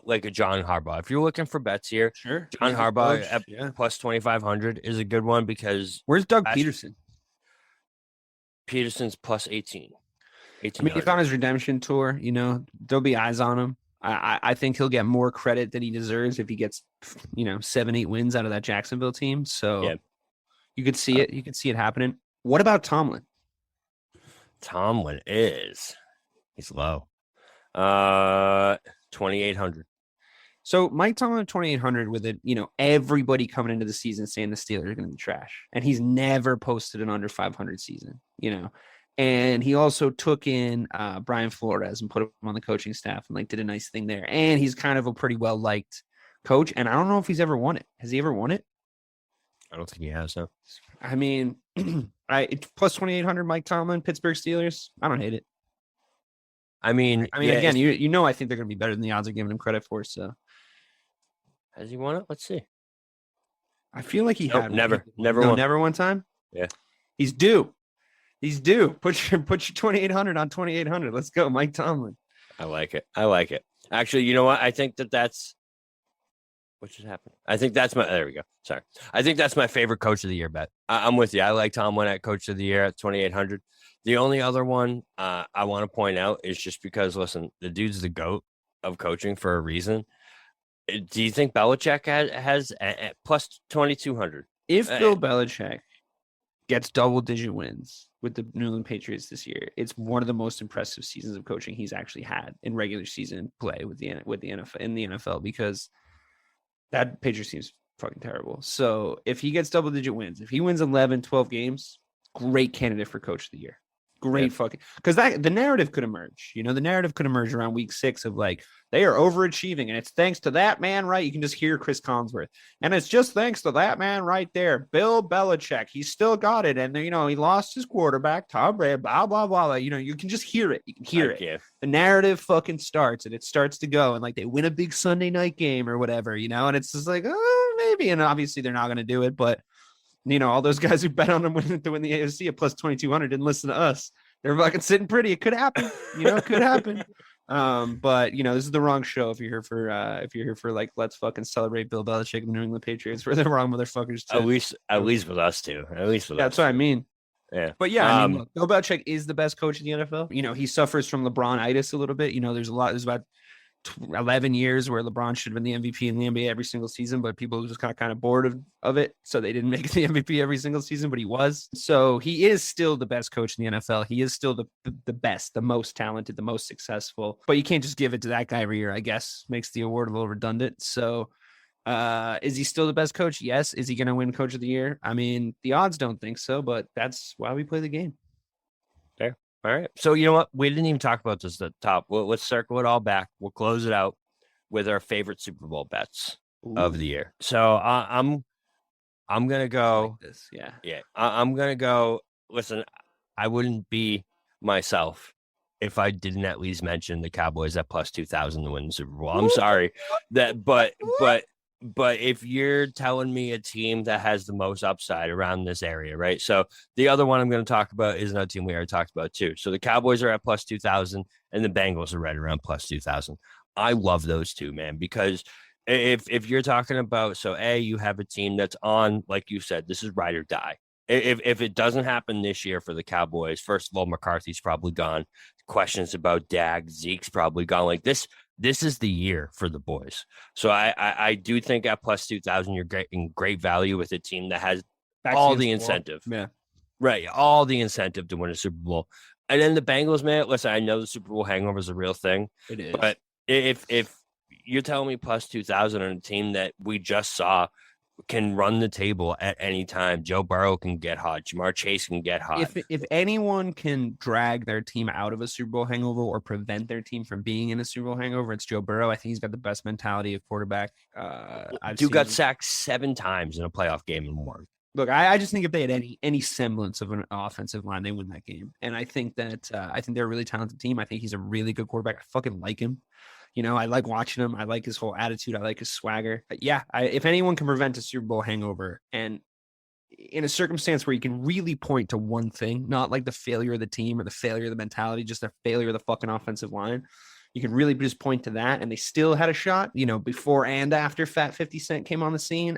like a John Harbaugh. If you're looking for bets here, sure. John Harbaugh at plus 2,500 is a good one because where's Doug Peterson? Peterson's plus 18. I mean, he's on his redemption tour. There'll be eyes on him. I think he'll get more credit than he deserves if he gets, 7-8 wins out of that Jacksonville team. So you could see it. You could see it happening. What about Tomlin? Tomlin he's low. 2,800. So Mike Tomlin 2,800 with it, everybody coming into the season saying the Steelers are going to be trash. And he's never posted an under 500 season, And he also took in Brian Flores and put him on the coaching staff and did a nice thing there. And he's kind of a pretty well-liked coach. And I don't know if he's ever won it. Has he ever won it? I don't think he has, no. I mean, plus 2,800 Mike Tomlin, Pittsburgh Steelers. I don't hate it. I mean, again, I think they're going to be better than the odds are giving him credit for. So, has he won it? Let's see. I feel like he had never won. Never one time. Yeah, he's due. He's due. Put your 2,800 on 2,800. Let's go, Mike Tomlin. I like it. Actually, you know what? I think that's what just happened. I think that's there we go. Sorry. I think that's my favorite coach of the year bet. I'm with you. I like Tomlin at coach of the year at 2,800. The only other one I want to point out is just because, listen, the dude's the GOAT of coaching for a reason. Do you think Belichick has plus 2,200? If Bill Belichick gets double-digit wins with the New England Patriots this year, it's one of the most impressive seasons of coaching he's actually had in regular season play with the NFL in the NFL, because that Patriots team's fucking terrible. So if he gets double-digit wins, if he wins 11, 12 games, great candidate for coach of the year. Great fucking, because the narrative could emerge. The narrative could emerge around week 6 of like, they are overachieving, and it's thanks to that man, right? You can just hear Chris Collinsworth, and it's just thanks to that man right there, Bill Belichick. He still got it, and he lost his quarterback, Tom Brady, blah blah blah. Like, you can just hear it. You can hear it. Yeah. The narrative fucking starts, and it starts to go, and like they win a big Sunday night game or whatever, and it's just like, oh, maybe, and obviously they're not going to do it, but all those guys who bet on them to win the AFC at plus 2,200 didn't listen to us. They're fucking sitting pretty. It could happen. It could happen. But this is the wrong show if you're here for like, let's fucking celebrate Bill Belichick and the New England Patriots. We're the wrong motherfuckers too. At least with us too. At least with us. That's what I mean. Yeah. But yeah, look, Bill Belichick is the best coach in the NFL. He suffers from LeBron-itis a little bit. There's about 11 years where LeBron should have been the MVP in the NBA every single season, but people just kind of bored of it, so they didn't make it the MVP every single season, but he was. So he is still the best coach in the NFL. He is still the best, the most talented, the most successful, but you can't just give it to that guy every year, I guess. Makes the award a little redundant. So is he still the best coach? Yes. Is he going to win coach of the year? I mean, the odds don't think so, but that's why we play the game. There. All right. So you know what? We didn't even talk about this at the top. Let's circle it all back. We'll close it out with our favorite Super Bowl bets of the year. So I'm gonna go. Like this. Yeah. Yeah. I'm gonna go. Listen, I wouldn't be myself if I didn't at least mention the Cowboys at plus 2,000 to win the Super Bowl. I'm sorry but if you're telling me a team that has the most upside around this area, right? So the other one I'm going to talk about is another team we already talked about too. So the Cowboys are at plus 2,000 and the Bengals are right around plus 2,000. I love those two, man, because if you're talking about, so you have a team that's on, like you said, this is ride or die. If it doesn't happen this year for the Cowboys, first of all, McCarthy's probably gone. Questions about Dak, Zeke's probably gone. Like this is the year for the boys. So I do think at plus 2,000, you're getting great value with a team that has all the incentive. Yeah. Right. All the incentive to win a Super Bowl. And then the Bengals, man, listen, I know the Super Bowl hangover is a real thing. It is. But if you're telling me plus 2,000 on a team that we just saw can run the table at any time, Joe Burrow can get hot, Jamar Chase can get hot. If anyone can drag their team out of a Super Bowl hangover or prevent their team from being in a Super Bowl hangover, it's Joe Burrow. I think he's got the best mentality of quarterback. Dude got sacked 7 times in a playoff game and won. Look, I just think if they had any semblance of an offensive line, they win that game. And I think that they're a really talented team. I think he's a really good quarterback. I fucking like him. I like watching him. I like his whole attitude. I like his swagger. But yeah, if anyone can prevent a Super Bowl hangover, and in a circumstance where you can really point to one thing, not like the failure of the team or the failure of the mentality, just the failure of the fucking offensive line, you can really just point to that, and they still had a shot, before and after Fat 50 Cent came on the scene.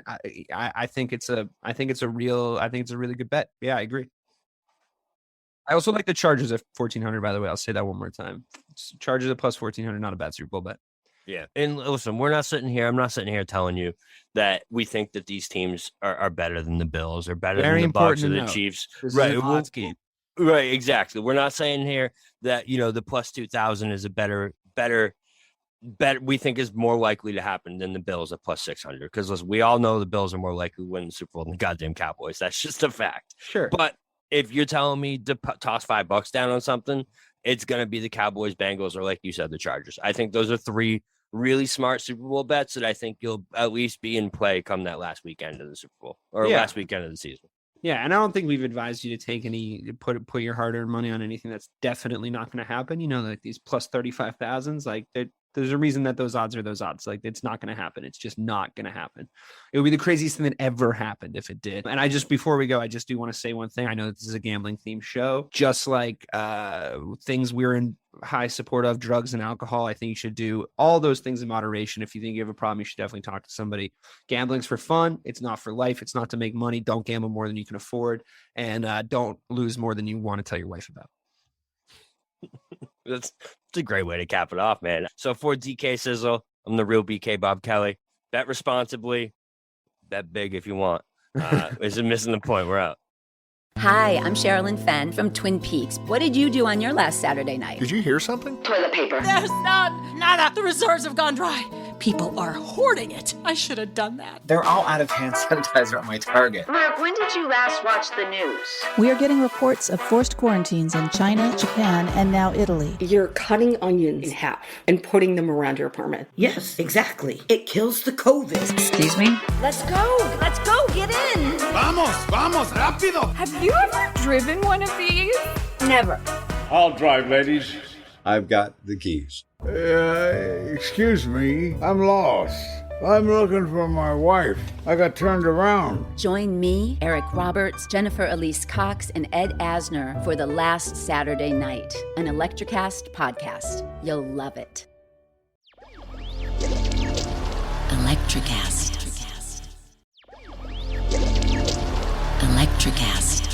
I think it's a really good bet. Yeah, I agree. I also like the Chargers at 1,400, by the way. I'll say that one more time. Chargers at plus 1,400, not a bad Super Bowl bet. Yeah. And listen, I'm not sitting here telling you that we think that these teams are better than the Bills or better than the Bucs or the Chiefs. Right. Odds game. Right. Exactly. We're not saying here that, the plus 2,000 is a better, we think is more likely to happen than the Bills at plus 600. Because listen, we all know the Bills are more likely to win the Super Bowl than the goddamn Cowboys. That's just a fact. Sure. But if you're telling me to toss $5 down on something, it's going to be the Cowboys, Bengals, or like you said, the Chargers. I think those are 3 really smart Super Bowl bets that I think you'll at least be in play come that last weekend of the Super Bowl or last weekend of the season. Yeah, and I don't think we've advised you to take put your hard-earned money on anything that's definitely not going to happen. Like these plus 35,000s, like there's a reason that those odds are those odds. Like it's not going to happen. It's just not going to happen. It would be the craziest thing that ever happened if it did. And before we go, I just do want to say one thing. I know that this is a gambling themed show, just like things we're in high support of, drugs and alcohol. I think you should do all those things in moderation. If you think you have a problem, you should definitely talk to somebody. Gambling's for fun. It's not for life. It's not to make money. Don't gamble more than you can afford, and don't lose more than you want to tell your wife about. That's a great way to cap it off, man. So for DK Sizzle, I'm the real BK Bob Kelly. Bet responsibly, bet big if you want. Is it missing the point? We're out. Hi, I'm Sherilyn Fenn from Twin Peaks. What did you do on your last Saturday night? Did you hear something? Toilet paper. There's none. Nada. The reserves have gone dry. People are hoarding it. I should have done that. They're all out of hand sanitizer at my Target. Mark, when did you last watch the news? We are getting reports of forced quarantines in China, Japan, and now Italy. You're cutting onions in half and putting them around your apartment. Yes, exactly. It kills the COVID. Excuse me? Let's go. Let's go. Get in. Vamos, rápido. Have you ever driven one of these? Never. I'll drive, ladies. I've got the keys. Excuse me, I'm lost. I'm looking for my wife. I got turned around. Join me, Eric Roberts, Jennifer Elise Cox, and Ed Asner for The Last Saturday Night, an Electricast podcast. You'll love it. Electricast. Electricast.